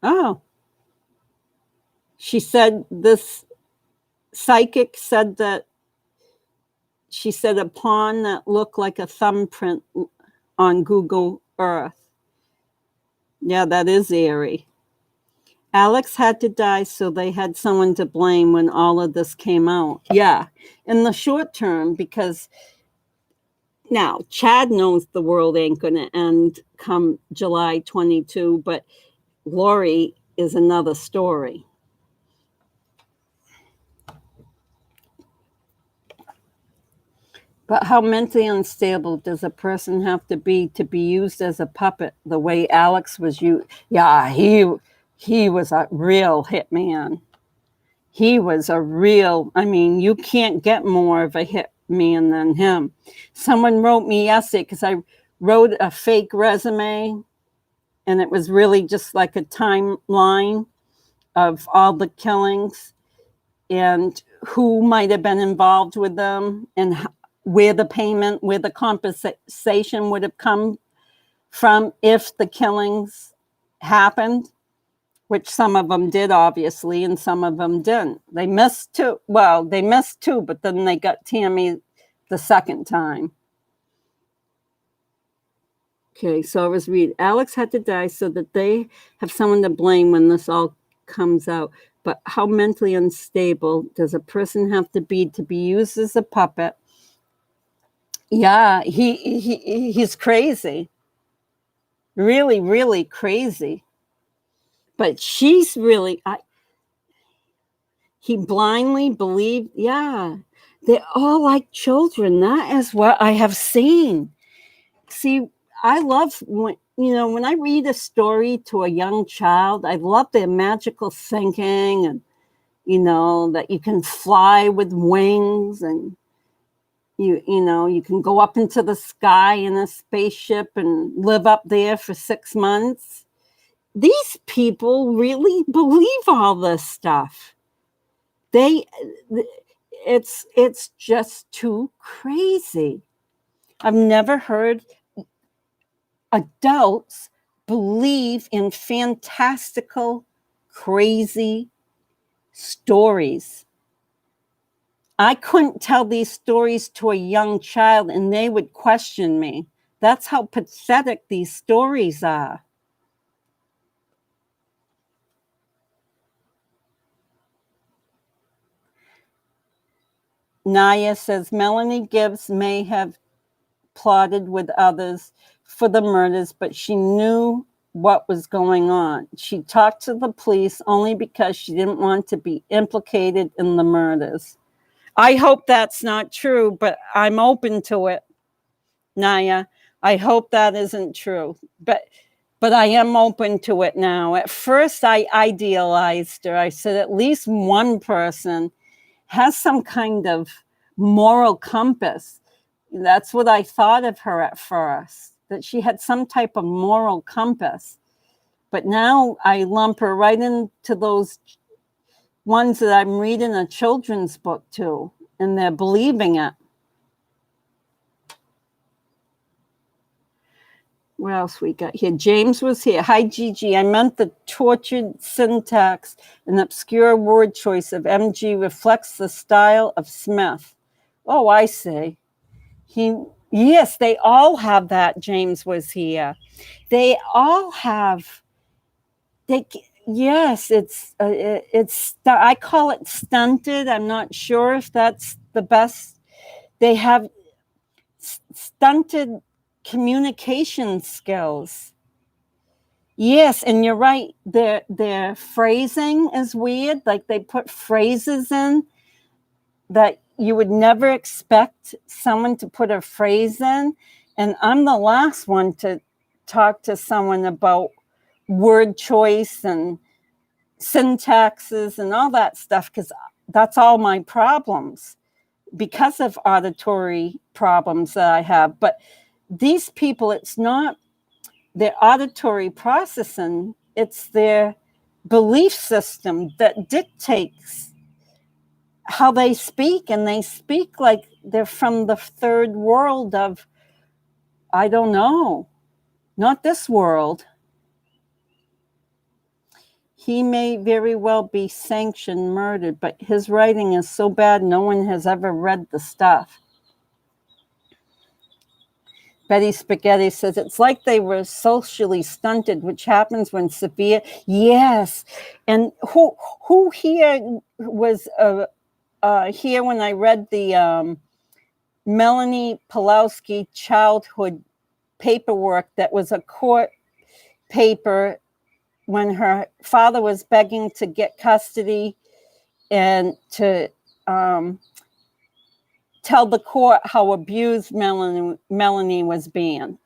Oh. She said this psychic said that she said a pawn that looked like a thumbprint on Google Earth. Yeah, that is eerie. Alex had to die, so they had someone to blame when all of this came out. Yeah, in the short term, because now Chad knows the world ain't going to end come July 22, but Laurie is another story. But how mentally unstable does a person have to be used as a puppet the way Alex was used? Yeah, he was a real hitman. He was a real, I mean, you can't get more of a hitman than him. Someone wrote me yesterday, because I wrote a fake resume, and it was really just like a timeline of all the killings and who might have been involved with them, and where the payment, where the compensation would have come from if the killings happened, which some of them did, obviously, and some of them didn't. They missed two. Well, they missed two, but then they got Tammy the second time. Okay, so I was reading. Alex had to die so that they have someone to blame when this all comes out. But how mentally unstable does a person have to be used as a puppet? Yeah, he's crazy. Really, really crazy. But she's really, he blindly believed, they're all like children. That is what I have seen. See, I love when I read a story to a young child, I love their magical thinking, and, that you can fly with wings, and you can go up into the sky in a spaceship and live up there for 6 months. These people really believe all this stuff. It's just too crazy. I've never heard adults believe in fantastical, crazy stories. I couldn't tell these stories to a young child and they would question me. That's how pathetic these stories are. Naya says Melanie Gibbs may have plotted with others for the murders, but she knew what was going on. She talked to the police only because she didn't want to be implicated in the murders. I hope that's not true, but I'm open to it, Naya. I hope that isn't true, but I am open to it now. At first, I idealized her. I said at least one person has some kind of moral compass. That's what I thought of her at first, that she had some type of moral compass. But now I lump her right into those ones that I'm reading a children's book to, and they're believing it. What else we got here? James was here. Hi, Gigi. I meant the tortured syntax and obscure word choice of MG reflects the style of Smith. Oh, I see. Yes, they all have that. James was here. They all have. Yes, it's. I call it stunted. I'm not sure if that's the best. They have stunted communication skills. Yes, and you're right. Their phrasing is weird. Like they put phrases in that you would never expect someone to put a phrase in. And I'm the last one to talk to someone about word choice and syntaxes and all that stuff, because that's all my problems because of auditory problems that I have. But these people, it's not their auditory processing, it's their belief system that dictates how they speak. And they speak like they're from the third world of, I don't know, not this world. He may very well be sanctioned murdered, but his writing is so bad no one has ever read the stuff. Betty Spaghetti says, it's like they were socially stunted, which happens when severe. Yes. And who here was here when I read the Melanie Pulowski childhood paperwork that was a court paper when her father was begging to get custody and to tell the court how abused Melanie was being.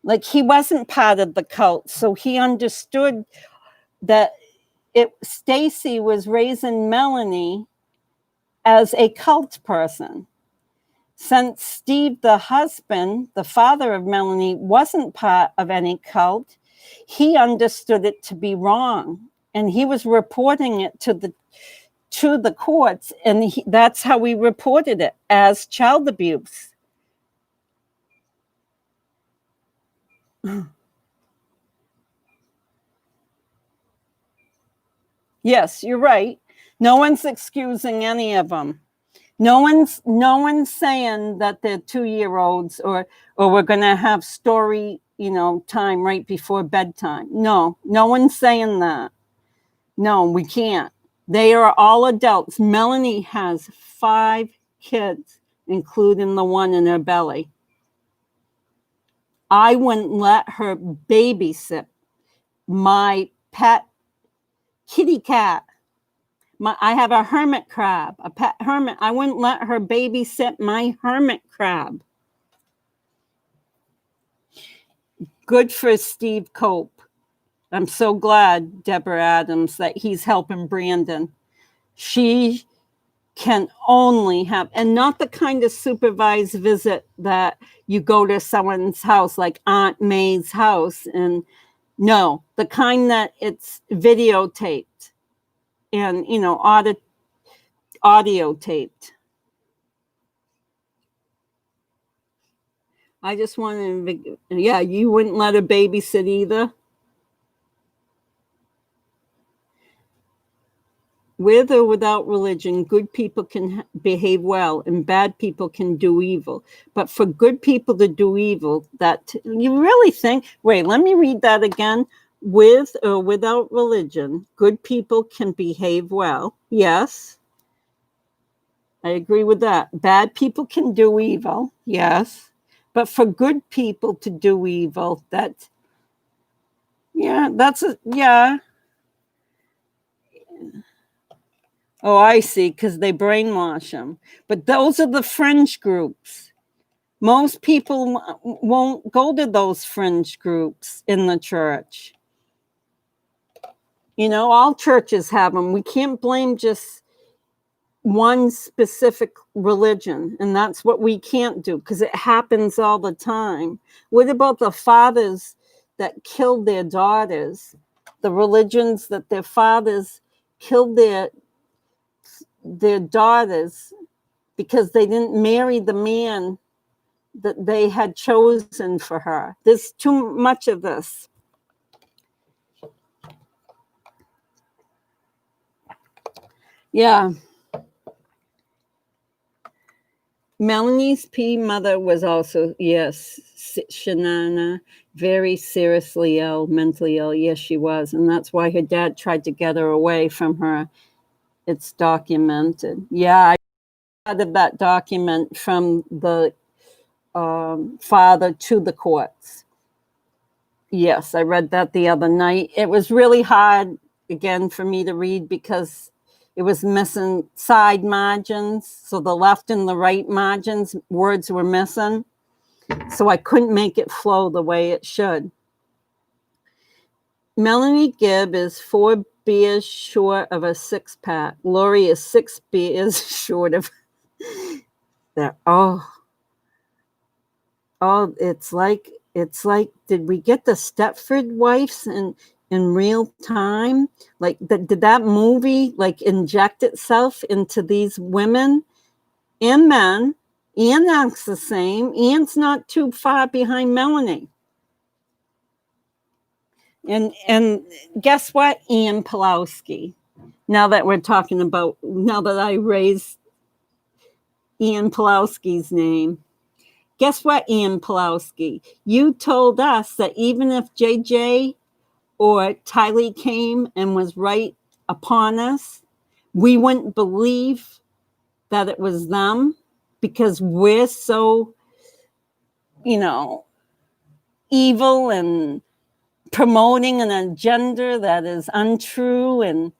Like, he wasn't part of the cult, so he understood that Stacy was raising Melanie as a cult person. Since Steve, the husband, the father of Melanie, wasn't part of any cult, he understood it to be wrong, and he was reporting it to the courts, and that's how we reported it, as child abuse. Yes, you're right. No one's excusing any of them. No one's saying that they're 2-year-olds or we're going to have story, time right before bedtime. No one's saying that. No, we can't. They are all adults. Melanie has 5 kids, including the one in her belly. I wouldn't let her babysit my pet kitty cat. I have a hermit crab, a pet hermit. I wouldn't let her babysit my hermit crab. Good for Steve Cope. I'm so glad, Deborah Adams, that he's helping Brandon. She can only have, and not the kind of supervised visit that you go to someone's house, like Aunt May's house. And no, the kind that it's videotaped and, audio taped. I just wanted to, yeah, you wouldn't let her babysit either? With or without religion, good people can behave well and bad people can do evil. But for good people to do evil, that you really think, wait, let me read that again. With or without religion, good people can behave well. Yes. I agree with that. Bad people can do evil, yes. But for good people to do evil, that's yeah. Oh, I see, because they brainwash them. But those are the fringe groups. Most people won't go to those fringe groups in the church. You know, all churches have them. We can't blame just one specific religion, and that's what we can't do, because it happens all the time. What about the fathers that killed their daughters? The religions that their fathers killed their daughters because they didn't marry the man that they had chosen for her. There's too much of this. Yeah. Melanie's mother was also, yes, Shanana, very seriously ill, mentally ill. Yes, she was. And that's why her dad tried to get her away from her. It's documented. Yeah, I read that document from the father to the courts. Yes, I read that the other night. It was really hard, again, for me to read because it was missing side margins. So the left and the right margins, words were missing. So I couldn't make it flow the way it should. Melanie Gibb is 4 beers short of a 6-pack. Laurie is 6 beers short of that. Oh, it's like, did we get the Stepford Wives in real time? Like, did that movie like inject itself into these women and men? Ian acts the same. Ian's not too far behind Melanie. And guess what, Ian Pulowski? Now that I raised Ian Pulowski's name. Guess what, Ian Pulowski? You told us that even if JJ or Tylee came and was right upon us, we wouldn't believe that it was them because we're so, evil and promoting an agenda that is untrue. And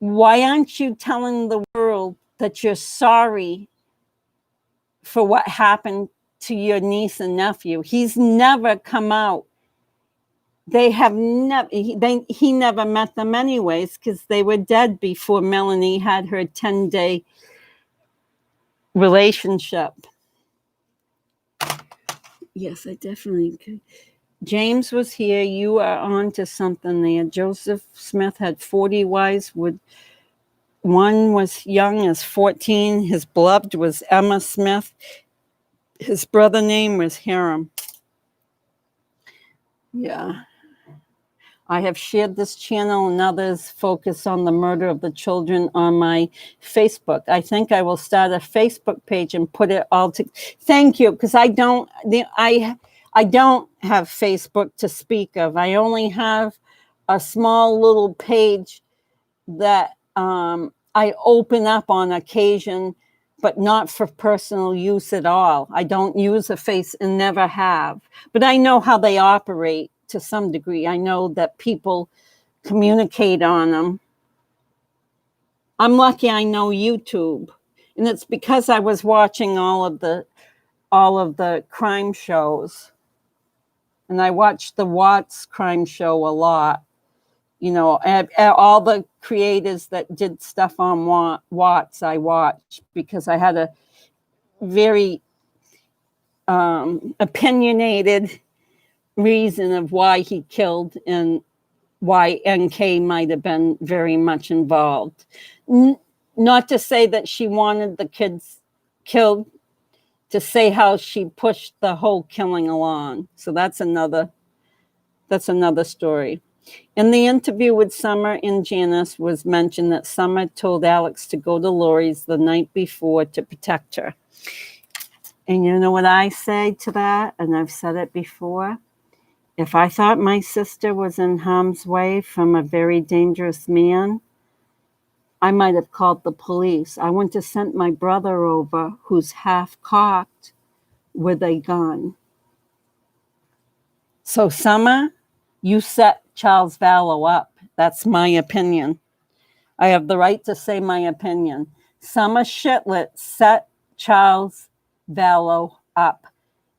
why aren't you telling the world that you're sorry for what happened to your niece and nephew? He's never come out. They have never, he never met them anyways, because they were dead before Melanie had her 10-day relationship. Yes, I definitely could. James was here. You are on to something there. Joseph Smith had 40 wives. One was young as 14. His beloved was Emma Smith. His brother name was Hiram. Yeah. I have shared this channel and others focus on the murder of the children on my Facebook. I think I will start a Facebook page and put it all to. Thank you, because I don't have Facebook to speak of. I only have a small little page that I open up on occasion, but not for personal use at all. I don't use a face and never have, but I know how they operate to some degree. I know that people communicate on them. I'm lucky I know YouTube, and it's because I was watching all of the crime shows, and I watched the Watts crime show a lot. All the creators that did stuff on Watts, I watched because I had a very opinionated reason of why he killed and why NK might have been very much involved. Not to say that she wanted the kids killed, to say how she pushed the whole killing along. So that's another story. In the interview with Summer and Janice was mentioned that Summer told Alex to go to Lori's the night before to protect her. And you know what I say to that? And I've said it before. If I thought my sister was in harm's way from a very dangerous man, I might have called the police. I wouldn't have sent my brother over who's half cocked with a gun. So, Summer, you set Charles Vallow up. That's my opinion. I have the right to say my opinion. Summer Shitlet set Charles Vallow up.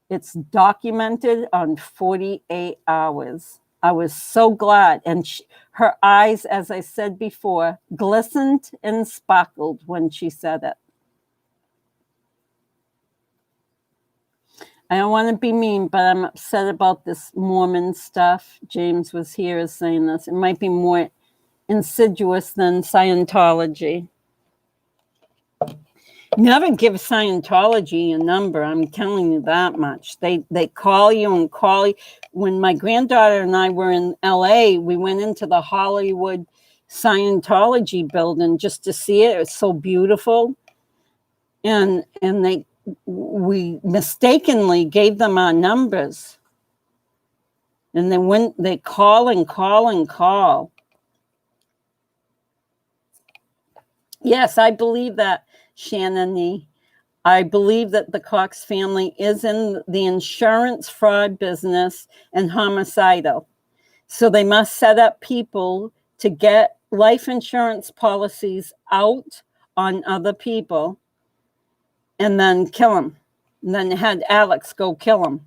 It's documented on 48 hours. I was so glad. And her eyes, as I said before, glistened and sparkled when she said it. I don't want to be mean, but I'm upset about this Mormon stuff. James was here as saying this. It might be more insidious than Scientology. Never give Scientology a number. I'm telling you that much. They call you and call you. When my granddaughter and I were in LA, we went into the Hollywood Scientology building just to see it. It was so beautiful. And we mistakenly gave them our numbers. And then they call and call and call. Yes, I believe that, Shannon. I believe that the Cox family is in the insurance fraud business and homicidal. So they must set up people to get life insurance policies out on other people and then kill them. And then had Alex go kill them.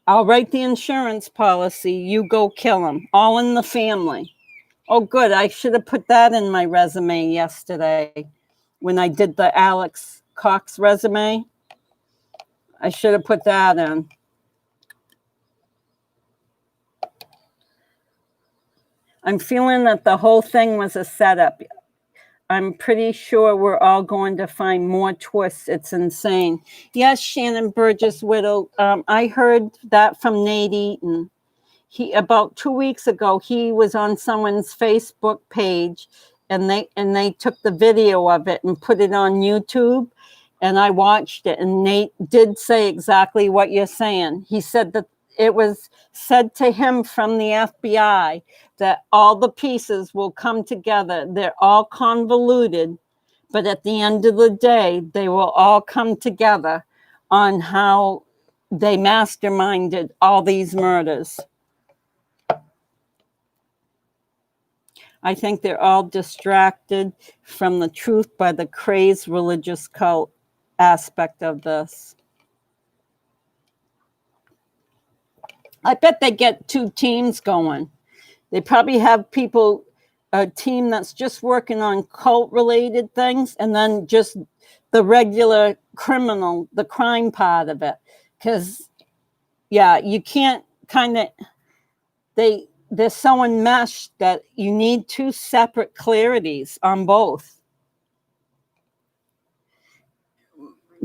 I'll write the insurance policy. You go kill them. All in the family. Oh, good. I should have put that in my resume yesterday when I did the Alex Cox resume. I should have put that in. I'm feeling that the whole thing was a setup. I'm pretty sure we're all going to find more twists. It's insane. Yes, Shannon Burgess Widow. I heard that from Nate Eaton. About 2 weeks ago, he was on someone's Facebook page, and they took the video of it and put it on YouTube, and I watched it. And Nate did say exactly what you're saying. He said that it was said to him from the FBI that all the pieces will come together. They're all convoluted, but at the end of the day, they will all come together on how they masterminded all these murders. I think they're all distracted from the truth by the crazed religious cult aspect of this. I bet they get 2 teams going. They probably have a team that's just working on cult-related things, and then just the regular the crime part of it. Because, yeah, you can't they're so enmeshed that you need 2 separate clarities on both.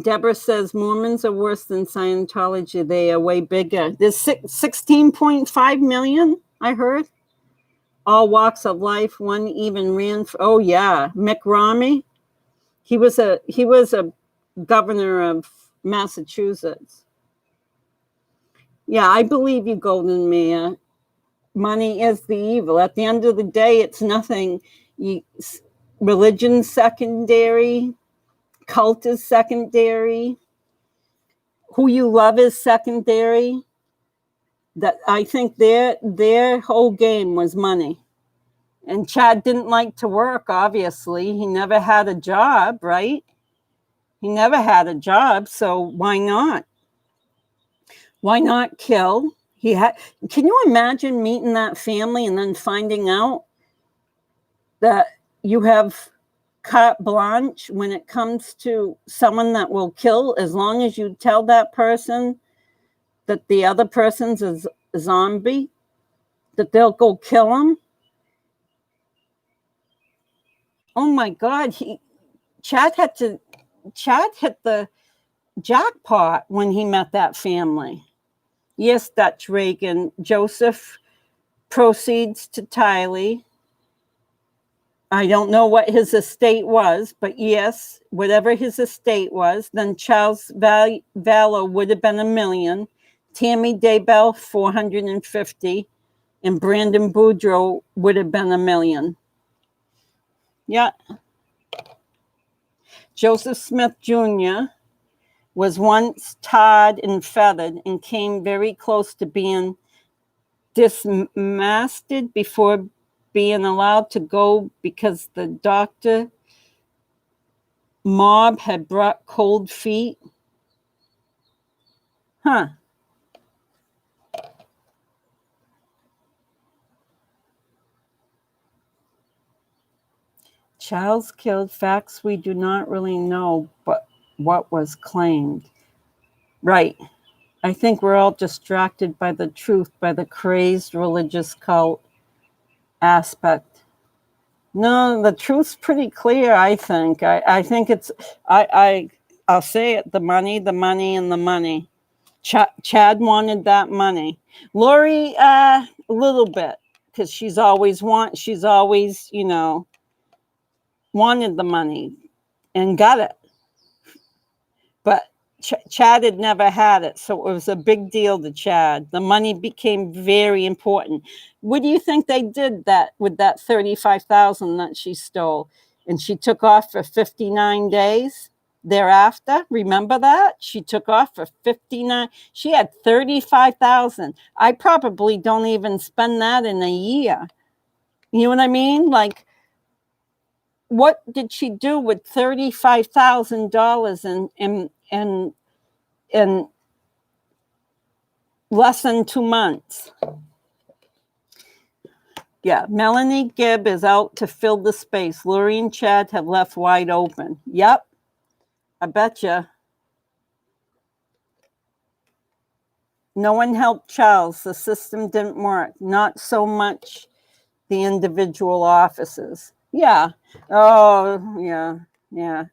Deborah says Mormons are worse than Scientology. They are way bigger. There's 16.5 million, I heard. All walks of life. One even ran for, oh yeah, Mitt Romney. He was a governor of Massachusetts. Yeah, I believe you, Golden Mayor. Money is the evil. At the end of the day, it's nothing. Religion's secondary. Cult is secondary. Who you love is secondary. That I think their whole game was money. And Chad didn't like to work, obviously. He never had a job, right? He never had a job, so why not? Why not kill? Can you imagine meeting that family and then finding out that you have carte blanche when it comes to someone that will kill, as long as you tell that person that the other person's a zombie, that they'll go kill him? Oh my God, Chad hit the jackpot when he met that family. Yes, Dutch Reagan. Joseph proceeds to Tylee. I don't know what his estate was, but yes, whatever his estate was, then Charles Vallow would have been $1 million, Tammy Daybell 450, and Brandon Boudreaux would have been $1 million. Yeah. Joseph Smith Jr. was once tarred and feathered and came very close to being dismasted before being allowed to go because the doctor mob had brought cold feet. Huh. Charles killed, facts we do not really know, but what was claimed. Right. I think we're all distracted by the truth, by the crazed religious cult aspect. No, the truth's pretty clear, I think. I think it's, I'll say it, the money, and the money. Chad wanted that money. Laurie, a little bit, because she's always, you know, wanted the money and got it. But Chad had never had it, so it was a big deal to Chad. The money became very important. What do you think they did that with that $35,000 that she stole? And she took off for 59 days thereafter. Remember that? She took off for 59. She had 35,000. I probably don't even spend that in a year. You know what I mean? Like, what did she do with $35,000 in less than 2 months? Yeah, Melanie Gibb is out to fill the space Lori and Chad have left wide open. Yep, I betcha. No one helped Charles. The system didn't work. Not so much the individual offices. Yeah. Oh, yeah. Yeah.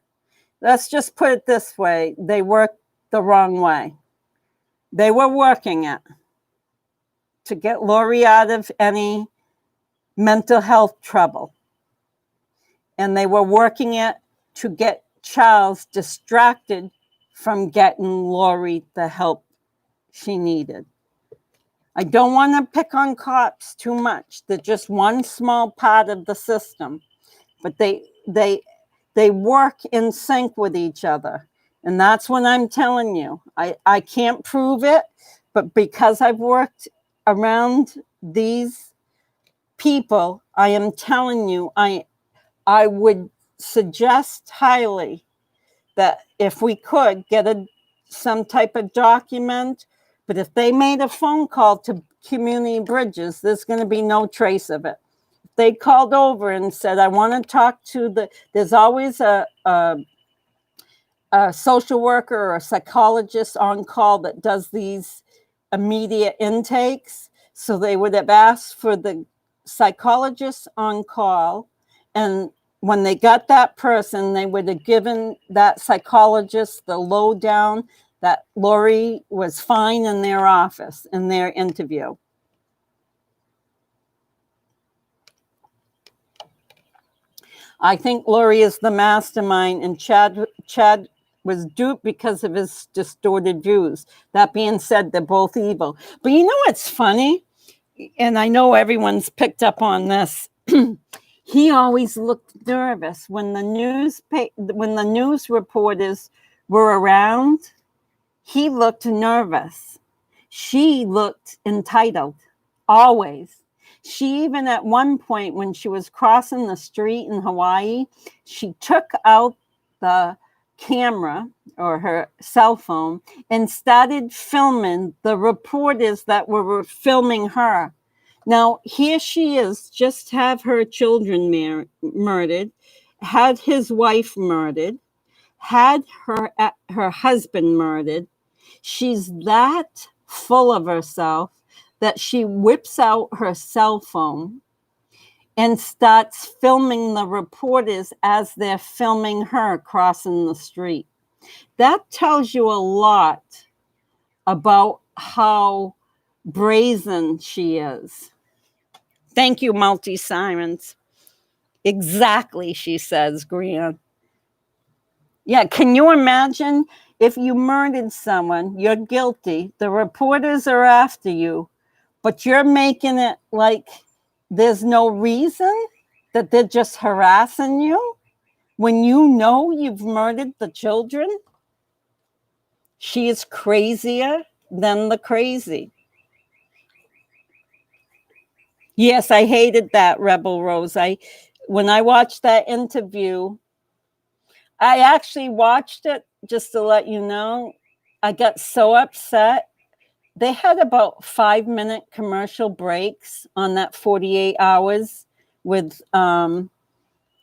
Let's just put it this way. They worked the wrong way. They were working it to get Laurie out of any mental health trouble. And they were working it to get Charles distracted from getting Laurie the help she needed. I don't want to pick on cops too much. They're just one small part of the system, but they work in sync with each other. And that's what I'm telling you. I can't prove it, but because I've worked around these people, I am telling you, I would suggest highly that if we could get some type of document, but if they made a phone call to Community Bridges, there's going to be no trace of it. If they called over and said, I want to talk to there's always a social worker or a psychologist on call that does these immediate intakes. So they would have asked for the psychologist on call, and when they got that person, they would have given that psychologist the lowdown that Laurie was fine in their office, in their interview. I think Laurie is the mastermind, and Chad was duped because of his distorted views. That being said, they're both evil. But you know what's funny? And I know everyone's picked up on this. He always looked nervous when the news reporters were around. He looked nervous. She looked entitled, always. She even at one point when she was crossing the street in Hawaii, she took out the camera or her cell phone and started filming the reporters that were filming her. Now, here she is, just have her children murdered, had his wife murdered, had her husband murdered. She's that full of herself that she whips out her cell phone and starts filming the reporters as they're filming her crossing the street. That tells you a lot about how brazen she is. Thank you, Multi-Sirens. Exactly, she says, Grian. Yeah, can you imagine if you murdered someone, you're guilty, the reporters are after you, but you're making it like there's no reason? that they're just harassing you when you know you've murdered the children? She is crazier than the crazy. Yes, I hated that, Rebel Rose. When I watched that interview, I actually watched it just to let you know. I got so upset. They had about 5-minute commercial breaks on that 48 hours with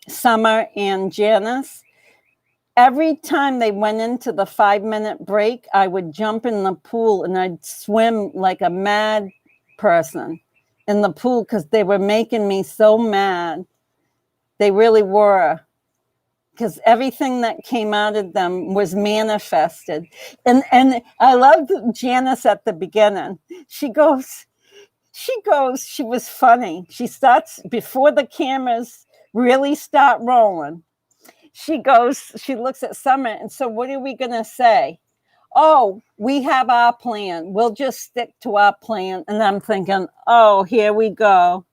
Summer and Janice. Every time they went into the 5-minute break, I would jump in the pool and I'd swim like a mad person in the pool because they were making me so mad. They really were, because everything that came out of them was manifested. And I loved Janice at the beginning. She was funny. She starts, before the cameras really start rolling, she looks at Summer and so what are we going to say? Oh, we have our plan. We'll just stick to our plan. And I'm thinking, oh, here we go.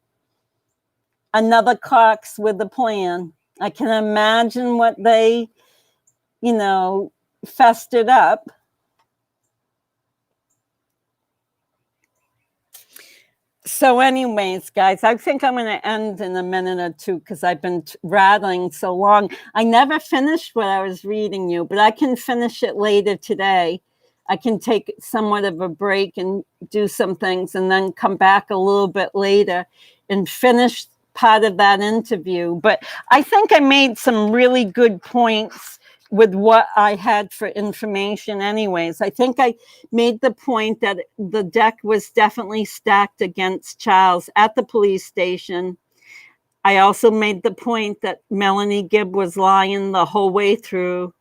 Another Cox with the plan. I can imagine what they, festered up. So anyways, guys, I think I'm going to end in a minute or two because I've been rattling so long. I never finished what I was reading you, but I can finish it later today. I can take somewhat of a break and do some things and then come back a little bit later and finish part of that interview. But I think I made some really good points with what I had for information anyways. I think I made the point that the deck was definitely stacked against Charles at the police station. I also made the point that Melanie Gibb was lying the whole way through.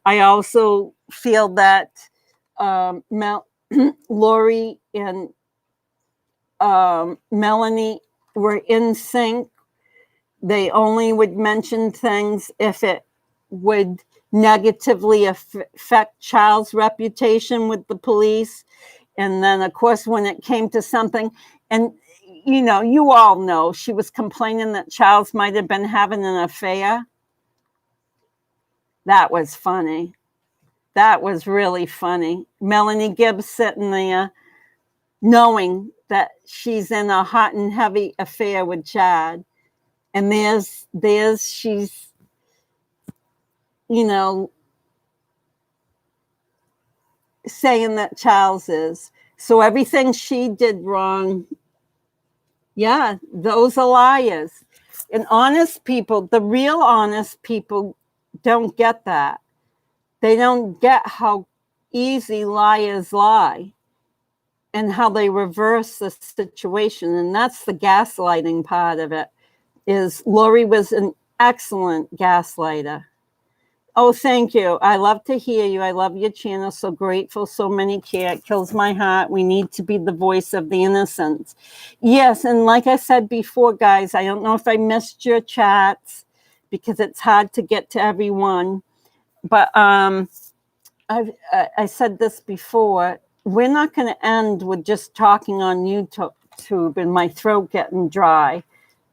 I also feel that Laurie and Melanie were in sync. They only would mention things if it would negatively affect Charles' reputation with the police. And then, of course, when it came to something, and you all know, she was complaining that Charles might have been having an affair. That was funny. That was really funny. Melanie Gibb sitting there knowing that she's in a hot and heavy affair with Chad. And there's she's, saying that Charles is. So everything she did wrong, yeah, those are liars. And honest people, the real honest people don't get that. They don't get how easy liars lie and how they reverse the situation. And that's the gaslighting part of it, is Laurie was an excellent gaslighter. Oh, thank you. I love to hear you. I love your channel. So grateful. So many care. It kills my heart. We need to be the voice of the innocent. Yes. And like I said before, guys, I don't know if I missed your chats because it's hard to get to everyone. But I said this before. We're not going to end with just talking on YouTube and my throat getting dry.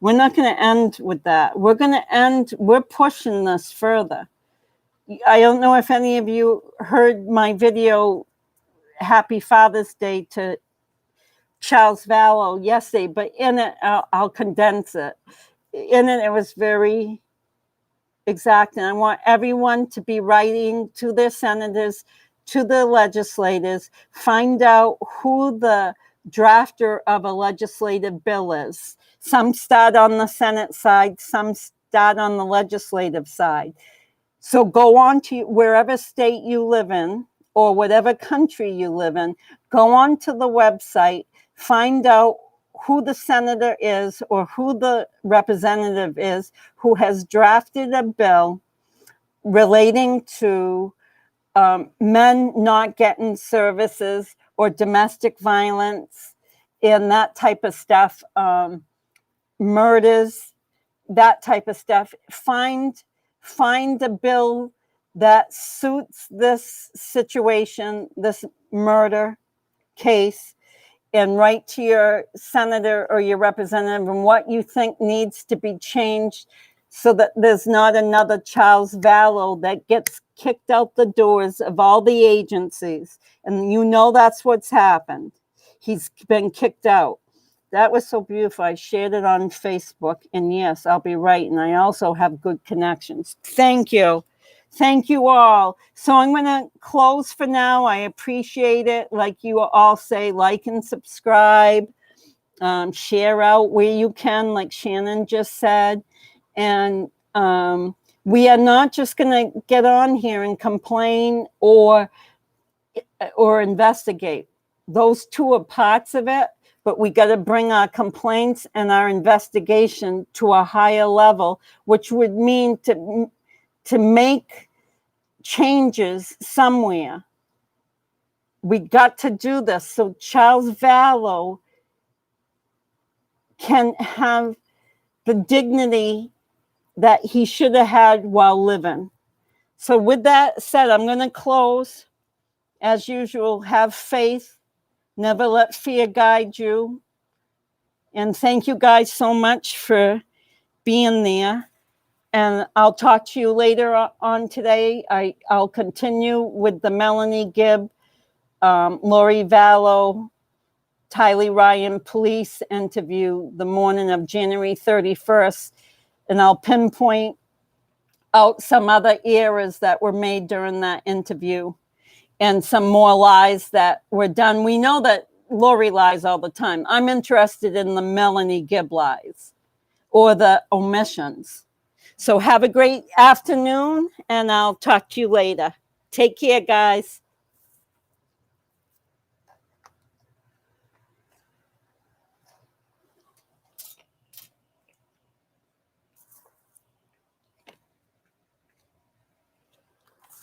We're not going to end with that. We're pushing this further. I don't know if any of you heard my video, Happy Father's Day to Charles Vallow yesterday, but in it, I'll condense it. In it, it was very exact. And I want everyone to be writing to their senators, to the legislators, find out who the drafter of a legislative bill is. Some start on the Senate side, some start on the legislative side. So go on to wherever state you live in or whatever country you live in, go on to the website, find out who the senator is or who the representative is who has drafted a bill relating to men not getting services or domestic violence and that type of stuff, murders, that type of stuff. Find a bill that suits this situation, this murder case, and write to your senator or your representative and what you think needs to be changed so that there's not another Charles Vallow that gets kicked out the doors of all the agencies. And you know that's what's happened. He's been kicked out. That was so beautiful. I shared it on Facebook. And yes, I'll be right. And I also have good connections. Thank you. Thank you all. So I'm going to close for now. I appreciate it. Like you all say, like and subscribe. Share out where you can, like Shannon just said. And we are not just going to get on here and complain or investigate. Those two are parts of it. But we got to bring our complaints and our investigation to a higher level, which would mean to make changes somewhere. We got to do this so Charles Vallow can have the dignity that he should have had while living. So with that said, I'm going to close. As usual, have faith. Never let fear guide you. And thank you guys so much for being there. And I'll talk to you later on today. I'll continue with the Melanie Gibb, Lori Vallow, Tylee Ryan police interview the morning of January 31st. And I'll pinpoint out some other errors that were made during that interview and some more lies that were done. We know that Laurie lies all the time. I'm interested in the Melanie Gibb lies or the omissions. So have a great afternoon, and I'll talk to you later. Take care, guys.